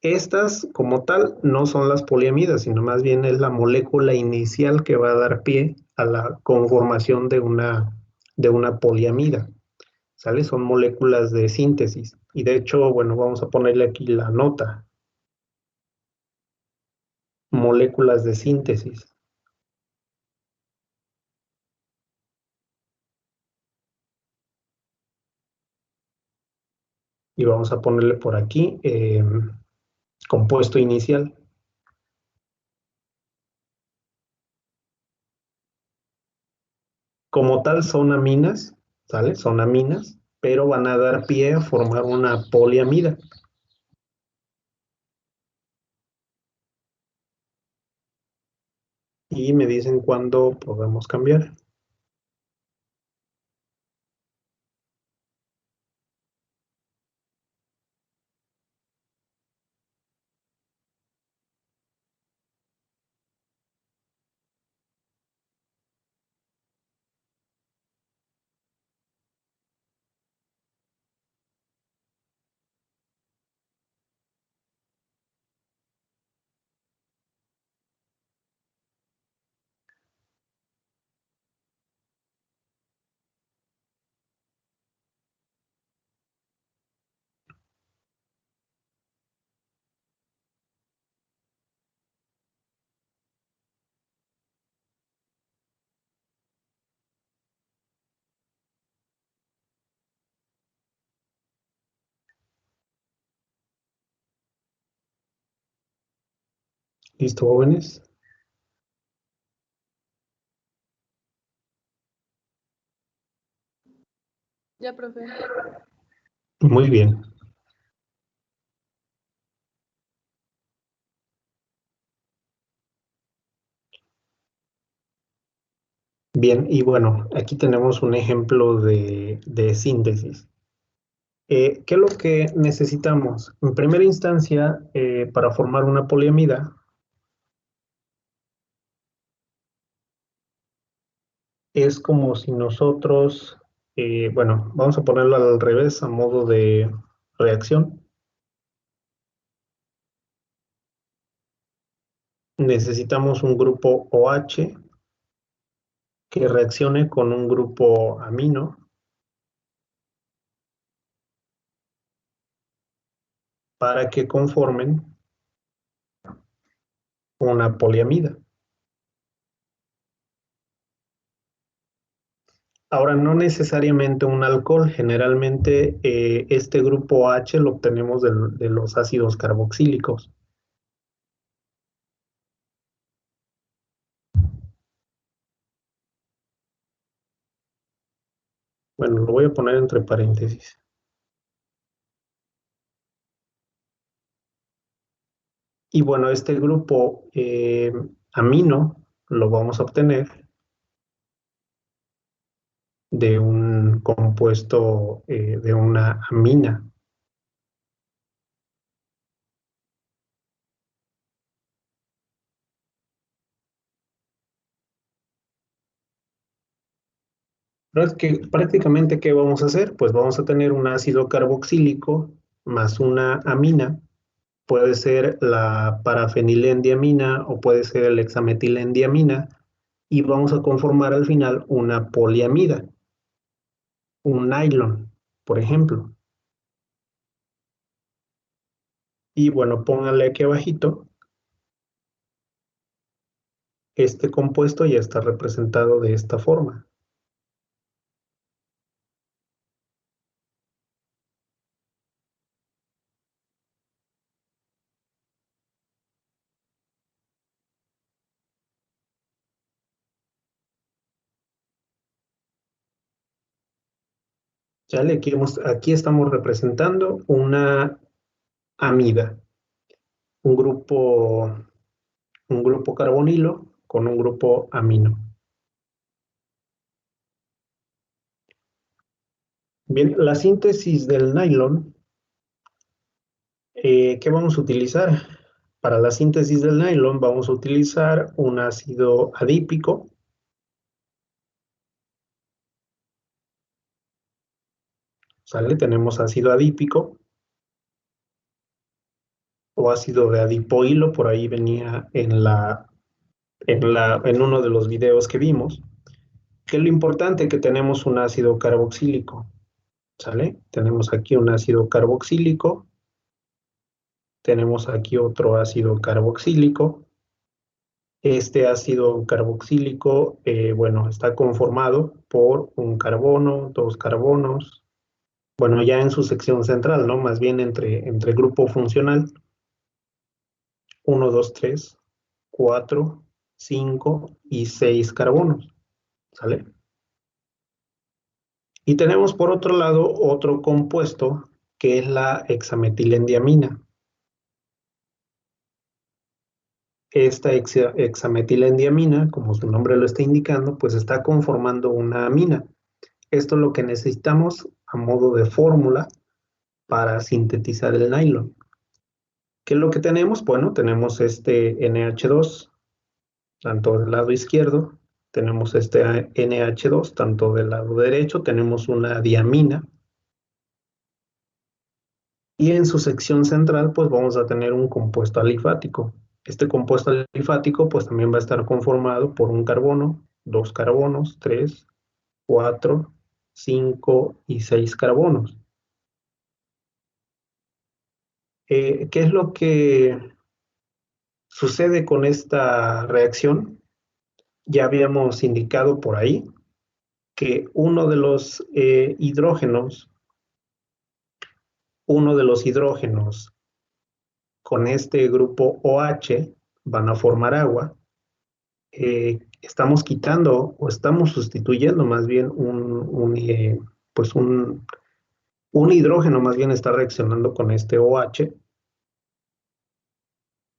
Estas, como tal, no son las poliamidas, sino más bien es la molécula inicial que va a dar pie a la conformación de una poliamida. ¿Sale? Son moléculas de síntesis. Y de hecho, bueno, vamos a ponerle aquí la nota. Moléculas de síntesis. Y vamos a ponerle por aquí compuesto inicial. Como tal son aminas, ¿sale? Son aminas, pero van a dar pie a formar una poliamida. Y me dicen cuándo podemos cambiar. ¿Listo, jóvenes? Ya, profe. Muy bien. Bien, y bueno, aquí tenemos un ejemplo de síntesis. ¿Qué es lo que necesitamos? En primera instancia, para formar una poliamida, es como si nosotros, bueno, vamos a ponerlo al revés, a modo de reacción. Necesitamos un grupo OH que reaccione con un grupo amino para que conformen una poliamida. Ahora, no necesariamente un alcohol, generalmente este grupo H lo obtenemos de los ácidos carboxílicos. Bueno, lo voy a poner entre paréntesis. Y bueno, este grupo amino lo vamos a obtener de un compuesto de una amina. Pero es que prácticamente, ¿qué vamos a hacer? Pues vamos a tener un ácido carboxílico más una amina. Puede ser la parafenilendiamina o puede ser el hexametilendiamina. Y vamos a conformar al final una poliamida, un nylon, por ejemplo. Y bueno, pónganle aquí abajito. Este compuesto ya está representado de esta forma. ¿Sale? Aquí estamos representando una amida, un grupo, un grupo carbonilo con un grupo amino. Bien, la síntesis del nylon, ¿qué vamos a utilizar? Para la síntesis del nylon vamos a utilizar un ácido adípico. ¿Sale? Tenemos ácido adípico o ácido de adipoilo, por ahí venía en uno de los videos que vimos. ¿Qué es lo importante? Que tenemos un ácido carboxílico. ¿Sale? Tenemos aquí un ácido carboxílico. Tenemos aquí otro ácido carboxílico. Este ácido carboxílico, bueno, está conformado por un carbono, dos carbonos, bueno, ya en su sección central, ¿no? Más bien entre grupo funcional, 1, 2, 3, 4, 5 y 6 carbonos, ¿sale? Y tenemos por otro lado otro compuesto que es la hexametilendiamina. Esta hexametilendiamina, como su nombre lo está indicando, pues está conformando una amina. Esto es lo que necesitamos a modo de fórmula para sintetizar el nylon. ¿Qué es lo que tenemos? Bueno, tenemos este NH2, tanto del lado izquierdo, tenemos este NH2, tanto del lado derecho, tenemos una diamina, y en su sección central, pues vamos a tener un compuesto alifático. Este compuesto alifático, pues también va a estar conformado por un carbono, dos carbonos, 3, 4, 5 y 6 carbonos. ¿Qué es lo que sucede con esta reacción? Ya habíamos indicado por ahí que uno de los hidrógenos con este grupo OH van a formar agua. Estamos quitando o estamos sustituyendo más bien pues un hidrógeno más bien está reaccionando con este OH.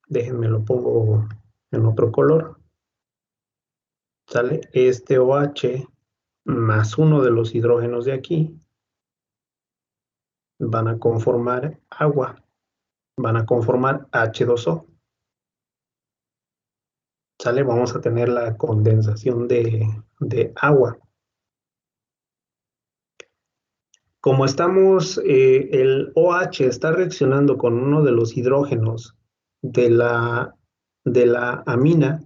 Déjenme lo pongo en otro color. ¿Sale? Este OH más uno de los hidrógenos de aquí van a conformar agua, van a conformar H2O. ¿Sale? Vamos a tener la condensación de agua. Como estamos, el OH está reaccionando con uno de los hidrógenos de la amina,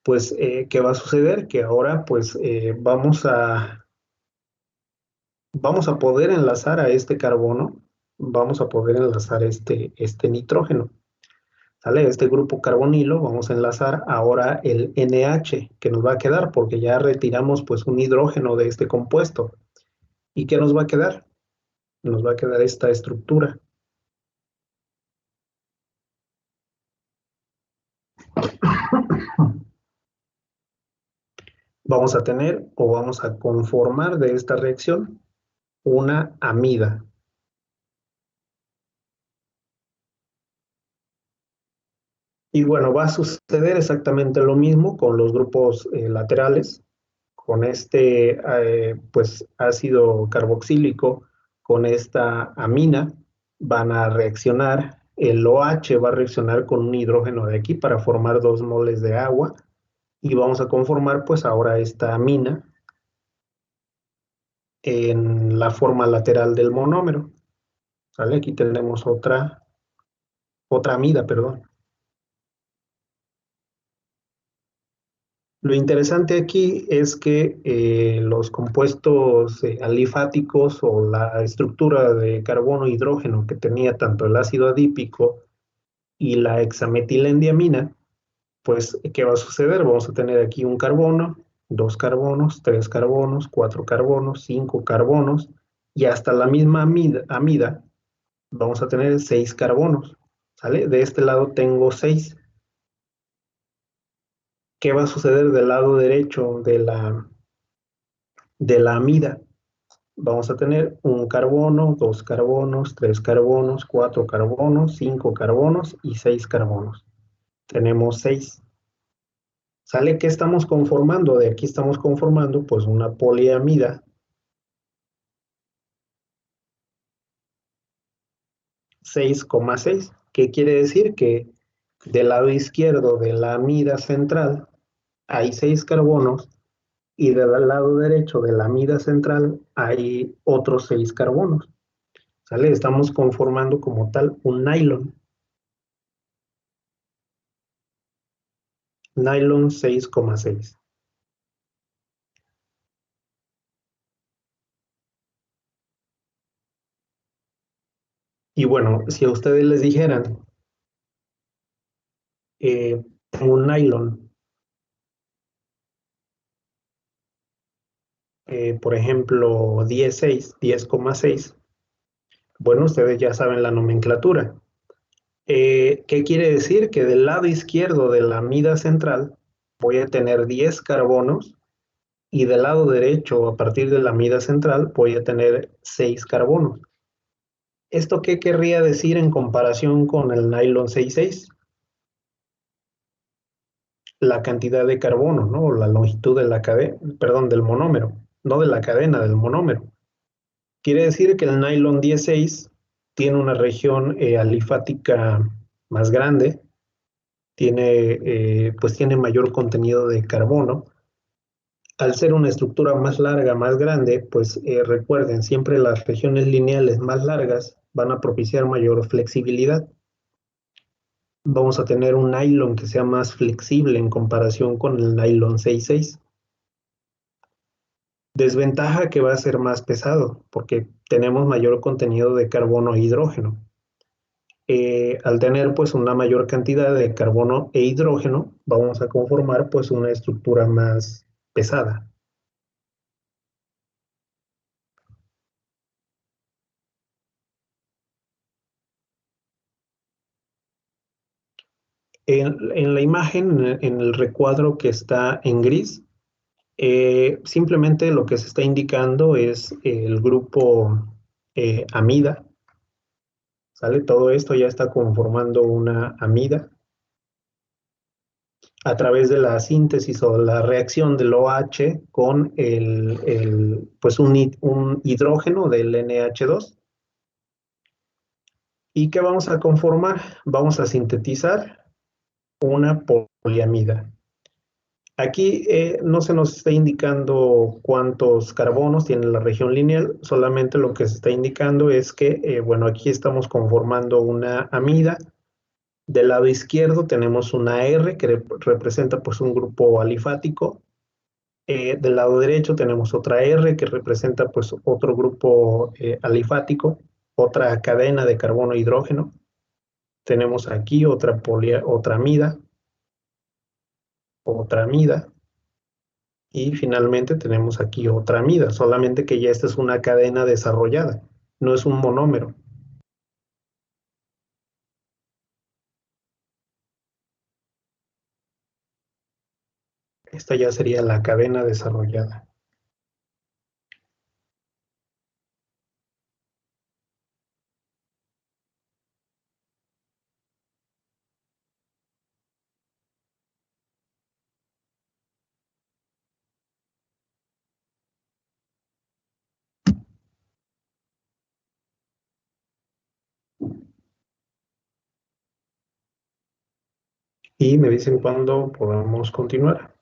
pues, ¿qué va a suceder? Que ahora, pues, vamos a poder enlazar a este carbono, vamos a poder enlazar este nitrógeno. ¿Sale? Este grupo carbonilo, vamos a enlazar ahora el NH que nos va a quedar porque ya retiramos pues un hidrógeno de este compuesto. ¿Y qué nos va a quedar? Nos va a quedar esta estructura. Vamos a tener o vamos a conformar de esta reacción una amida. Y bueno, va a suceder exactamente lo mismo con los grupos laterales, con este pues ácido carboxílico, con esta amina, van a reaccionar, el OH va a reaccionar con un hidrógeno de aquí para formar 2 moles de agua, y vamos a conformar pues ahora esta amina, en la forma lateral del monómero. ¿Sale? Aquí tenemos otra amida, perdón. Lo interesante aquí es que los compuestos alifáticos o la estructura de carbono e hidrógeno que tenía tanto el ácido adípico y la hexametilendiamina, pues, ¿qué va a suceder? Vamos a tener aquí un carbono, dos carbonos, tres carbonos, cuatro carbonos, cinco carbonos, y hasta la misma amida vamos a tener seis carbonos, ¿sale? De este lado tengo seis. ¿Qué va a suceder del lado derecho de la amida? Vamos a tener un carbono, dos carbonos, tres carbonos, cuatro carbonos, cinco carbonos y seis carbonos. Tenemos seis. ¿Sale? ¿Qué estamos conformando? De aquí estamos conformando pues una poliamida. 6,6. ¿Qué quiere decir? Que del lado izquierdo de la amida central hay seis carbonos y del lado derecho de la amida central hay otros seis carbonos. ¿Sale? Estamos conformando como tal un nylon. Nylon 6,6. Y bueno, si a ustedes les dijeran un nylon, por ejemplo, 10,6, bueno, ustedes ya saben la nomenclatura. ¿Qué quiere decir? Que del lado izquierdo de la amida central voy a tener 10 carbonos y del lado derecho, a partir de la amida central, voy a tener 6 carbonos. ¿Esto qué querría decir en comparación con el nylon 6,6? La cantidad de carbono, ¿no? La longitud de la cadena, perdón, del monómero, no de la cadena, del monómero. Quiere decir que el nylon 16 tiene una región alifática más grande, pues tiene mayor contenido de carbono. Al ser una estructura más larga, más grande, pues recuerden, siempre las regiones lineales más largas van a propiciar mayor flexibilidad. Vamos a tener un nylon que sea más flexible en comparación con el nylon 6,6. Desventaja que va a ser más pesado porque tenemos mayor contenido de carbono e hidrógeno. Al tener pues una mayor cantidad de carbono e hidrógeno, vamos a conformar pues una estructura más pesada. En la imagen, en el recuadro que está en gris, simplemente lo que se está indicando es el grupo amida, ¿sale? Todo esto ya está conformando una amida a través de la síntesis o la reacción del OH con pues un hidrógeno del NH2. ¿Y qué vamos a conformar? Vamos a sintetizar una poliamida. Aquí no se nos está indicando cuántos carbonos tiene la región lineal, solamente lo que se está indicando es que, bueno, aquí estamos conformando una amida. Del lado izquierdo tenemos una R que representa pues un grupo alifático. Del lado derecho tenemos otra R que representa pues otro grupo alifático, otra cadena de carbono e hidrógeno. Tenemos aquí otra otra amida, y finalmente tenemos aquí otra amida, solamente que ya esta es una cadena desarrollada, no es un monómero. Esta ya sería la cadena desarrollada. Y me dicen cuándo podamos continuar.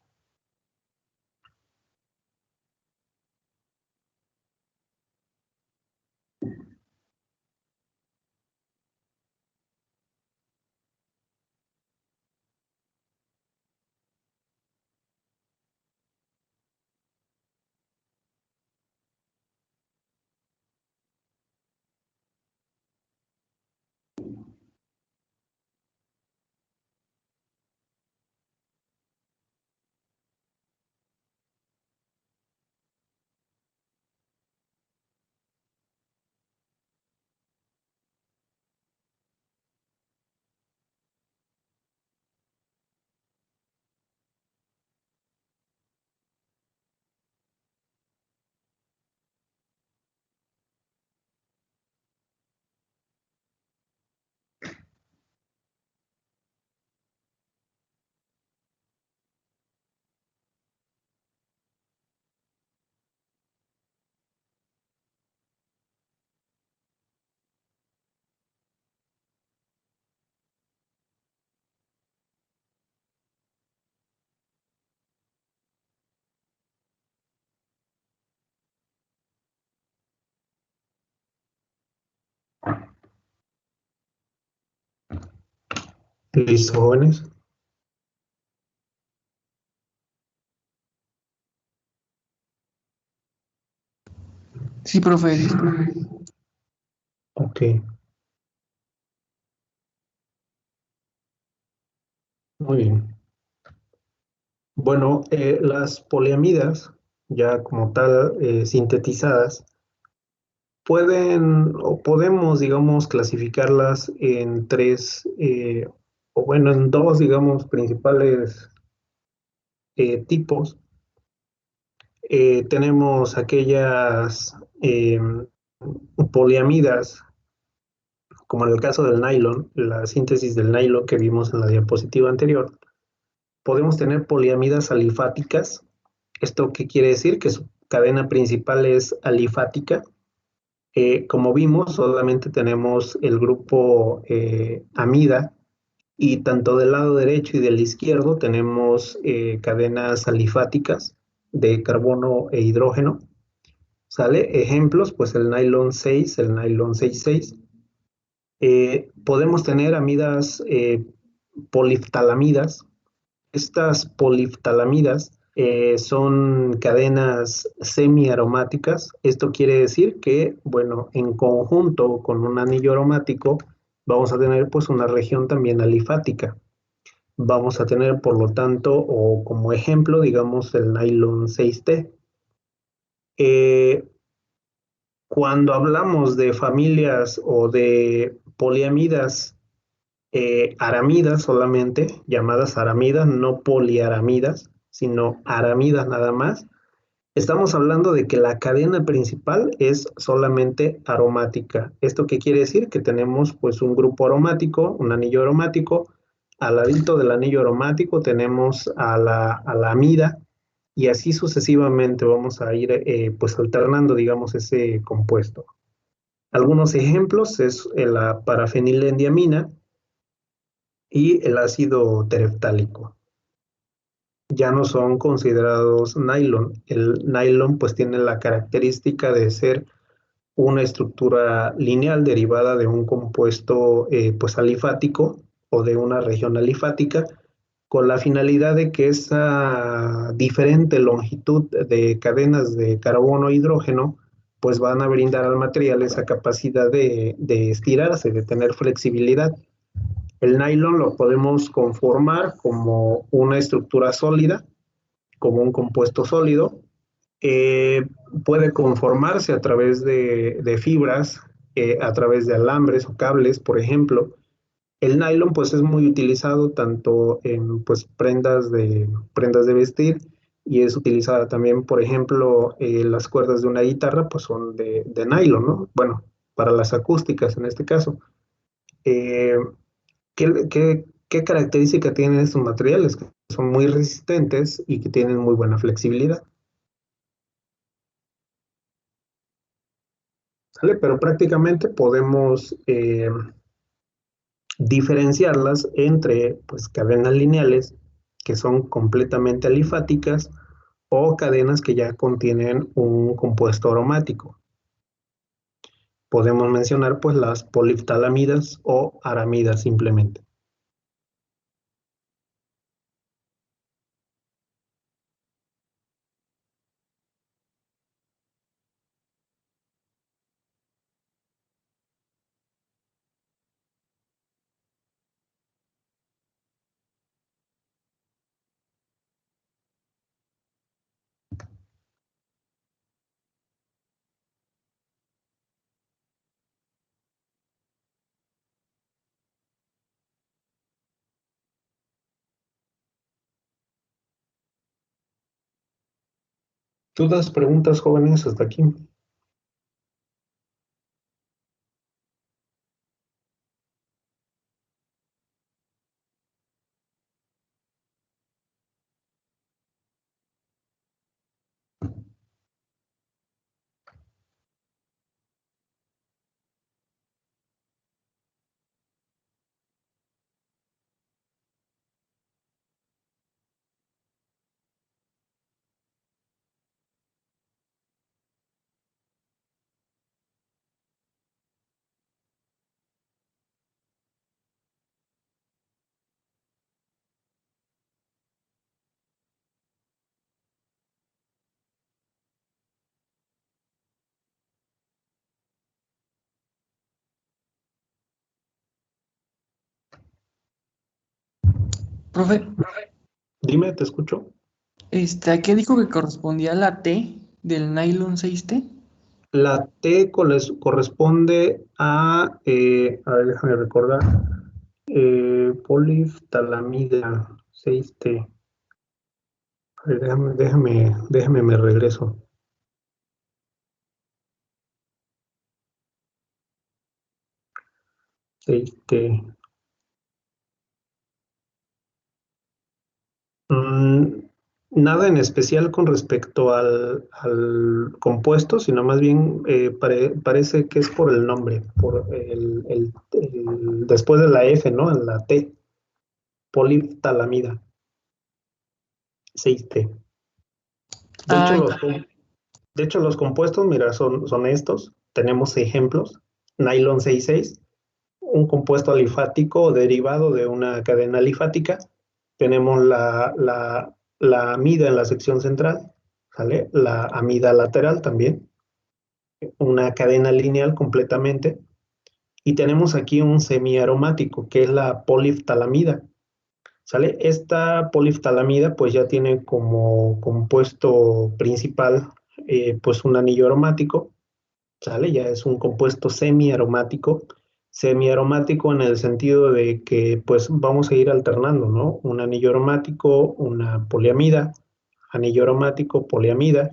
Listo, jóvenes. Sí, profe, listo. Ok. Muy bien. Bueno, las poliamidas, ya como tal sintetizadas, pueden o podemos, digamos, clasificarlas en tres, o bueno, en dos, digamos, principales tipos. Tenemos aquellas poliamidas, como en el caso del nylon, la síntesis del nylon que vimos en la diapositiva anterior. Podemos tener poliamidas alifáticas. ¿Esto qué quiere decir? Que su cadena principal es alifática. Como vimos, solamente tenemos el grupo amida y tanto del lado derecho y del izquierdo tenemos cadenas alifáticas de carbono e hidrógeno. ¿Sale? Ejemplos, pues el nylon 6, el nylon 66. Podemos tener amidas poliftalamidas. Estas poliftalamidas son cadenas semiaromáticas. Esto quiere decir que, bueno, en conjunto con un anillo aromático, vamos a tener pues una región también alifática. Vamos a tener, por lo tanto, o como ejemplo, digamos, el nylon 6T. Eh, Cuando hablamos de familias o de poliamidas aramidas solamente, llamadas aramidas, no poliaramidas, sino aramidas nada más, estamos hablando de que la cadena principal es solamente aromática. ¿Esto qué quiere decir? Que tenemos pues un grupo aromático, un anillo aromático, al ladito del anillo aromático tenemos a la amida y así sucesivamente vamos a ir pues alternando, digamos, ese compuesto. Algunos ejemplos es la parafenilendiamina y el ácido tereftálico. Ya no son considerados nylon. El nylon pues tiene la característica de ser una estructura lineal derivada de un compuesto pues alifático o de una región alifática con la finalidad de que esa diferente longitud de cadenas de carbono e hidrógeno pues van a brindar al material esa capacidad de estirarse, de tener flexibilidad. El nylon lo podemos conformar como una estructura sólida, como un compuesto sólido. Eh, Puede conformarse a través de fibras, a través de alambres o cables, por ejemplo. El nylon pues es muy utilizado tanto en pues prendas de vestir y es utilizada también, por ejemplo, las cuerdas de una guitarra pues son de nylon, ¿no? Bueno, para las acústicas en este caso. Eh, ¿Qué característica tienen estos materiales? Que son muy resistentes y que tienen muy buena flexibilidad. ¿Sale? Pero prácticamente podemos diferenciarlas entre pues, cadenas lineales que son completamente alifáticas o cadenas que ya contienen un compuesto aromático. Podemos mencionar pues las poliftalamidas o aramidas simplemente. ¿Dudas, preguntas, jóvenes, hasta aquí? Profe, Dime, te escucho. ¿a qué dijo que correspondía la T del nylon 6T? La T corresponde a ver, déjame recordar, poliftalamida 6T. A ver, déjame, me regreso. Mm, Nada en especial con respecto al compuesto, sino más bien parece que es por el nombre, por después de la F, ¿no? En la T, poliftalamida 6T. De hecho, Ah, los compuestos, mira, son estos. Tenemos ejemplos. Nylon 66, un compuesto alifático derivado de una cadena alifática. Tenemos la amida en la sección central, ¿sale? La amida lateral también, una cadena lineal completamente. Y tenemos aquí un semiaromático, que es la poliftalamida, ¿sale? Esta poliftalamida pues ya tiene como compuesto principal pues un anillo aromático, ¿sale? Ya es un compuesto semiaromático en el sentido de que pues vamos a ir alternando, ¿no? Un anillo aromático, una poliamida, anillo aromático, poliamida,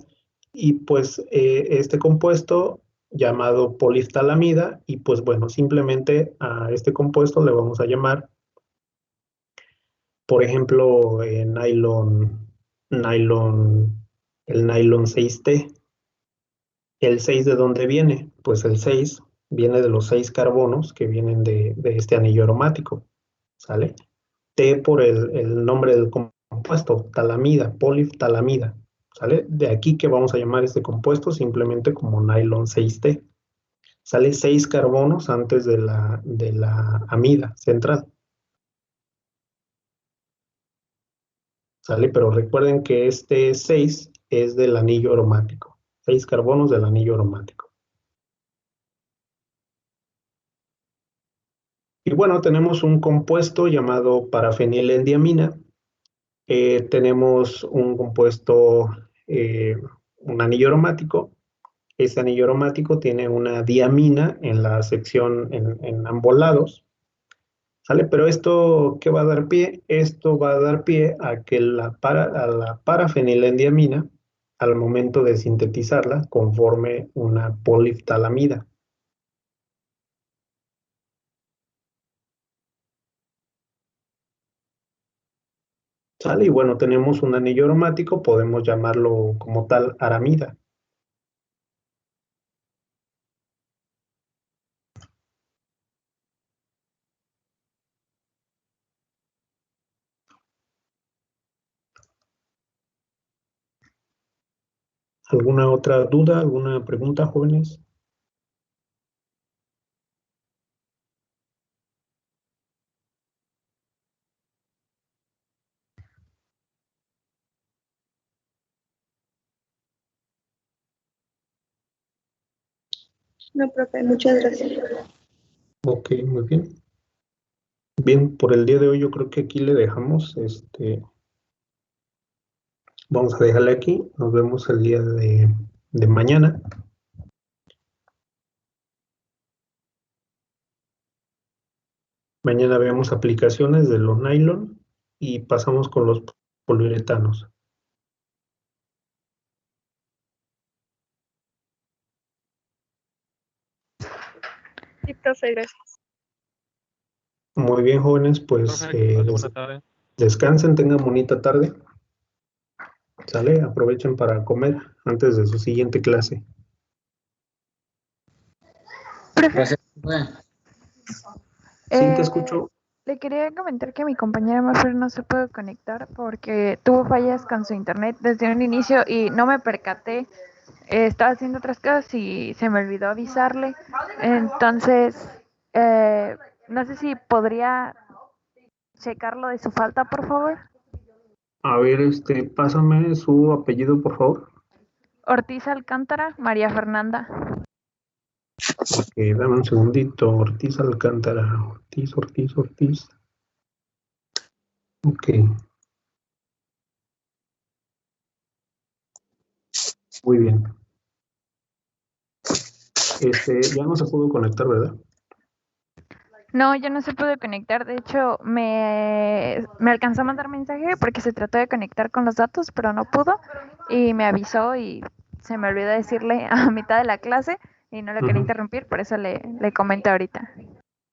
y pues este compuesto llamado poliftalamida, y pues bueno, simplemente a este compuesto le vamos a llamar, por ejemplo, nylon, el nylon 6T. ¿El 6 de dónde viene? Pues el 6 viene de los 6 carbonos que vienen de este anillo aromático, ¿sale? T por el nombre del compuesto, talamida, poliftalamida, ¿sale? De aquí que vamos a llamar este compuesto simplemente como nylon 6T. Sale 6 carbonos antes de la amida central, ¿sale? Pero recuerden que este 6 es del anillo aromático, 6 carbonos del anillo aromático. Y bueno, tenemos un compuesto llamado parafenilendiamina. Tenemos un compuesto, un anillo aromático. Este anillo aromático tiene una diamina en la sección, en ambos lados, ¿sale? Pero esto, ¿qué va a dar pie? Esto va a dar pie a que a la parafenilendiamina, al momento de sintetizarla, conforme una poliftalamida. ¿Sale? Y bueno, tenemos un anillo aromático, podemos llamarlo como tal aramida. ¿Alguna otra duda, alguna pregunta, jóvenes? No, profe, muchas gracias. Ok, muy bien. Bien, por el día de hoy yo creo que aquí le dejamos, vamos a dejarle aquí, nos vemos el día de mañana. Mañana vemos aplicaciones de los nylon y pasamos con los poliuretanos. Sí, profe, gracias. Muy bien, jóvenes, pues Profe, buena tarde. descansen, tengan bonita tarde. ¿Sale? Aprovechen para comer antes de su siguiente clase. Profe, gracias, profe. Sí, te escucho. le quería comentar que mi compañera Mafer no se puede conectar porque tuvo fallas con su internet desde un inicio y no me percaté. Estaba haciendo otras cosas y se me olvidó avisarle. Entonces, no sé si podría checarlo de su falta, por favor. A ver, pásame su apellido, por favor. Ortiz Alcántara, María Fernanda. Ok, dame un segundito. Ortiz Alcántara. Ortiz. Ok. Muy bien. Ya no se pudo conectar, ¿verdad? No, ya no se pudo conectar. De hecho, me alcanzó a mandar mensaje porque se trató de conectar con los datos, pero no pudo. Y me avisó y se me olvidó decirle a mitad de la clase y no lo quería Ujú. interrumpir, por eso le comento ahorita.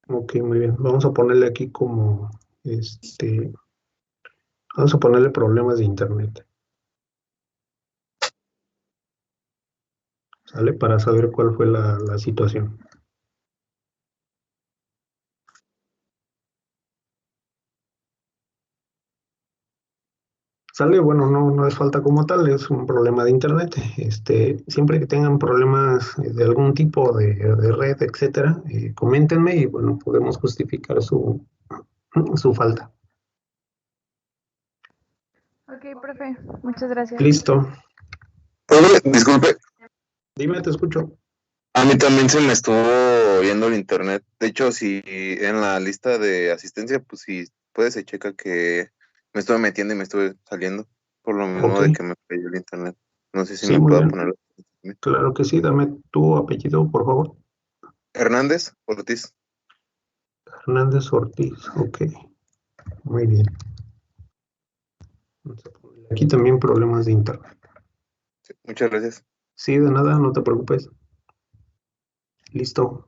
Ok, muy bien. Vamos a ponerle aquí como, vamos a ponerle problemas de internet, ¿sale? Para saber cuál fue la situación. Sale, bueno, no es falta como tal, es un problema de internet. Siempre que tengan problemas de algún tipo de red, etcétera, coméntenme y bueno, podemos justificar su falta. Ok, profe, muchas gracias. Listo. Profe, disculpe, Dime, te escucho. a mí también se me estuvo yendo el internet. De hecho, si en la lista de asistencia, pues si puede se checa que me estuve metiendo y me estuve saliendo, por lo mismo Ok, de que me cayó el internet. No sé si sí, me muy puedo bien. poner. Claro que sí, dame tu apellido, por favor. Hernández Ortiz. Hernández Ortiz, ok, muy bien. Vamos a ponerle aquí también problemas de internet. Sí, muchas gracias. Sí, de nada, no te preocupes. Listo.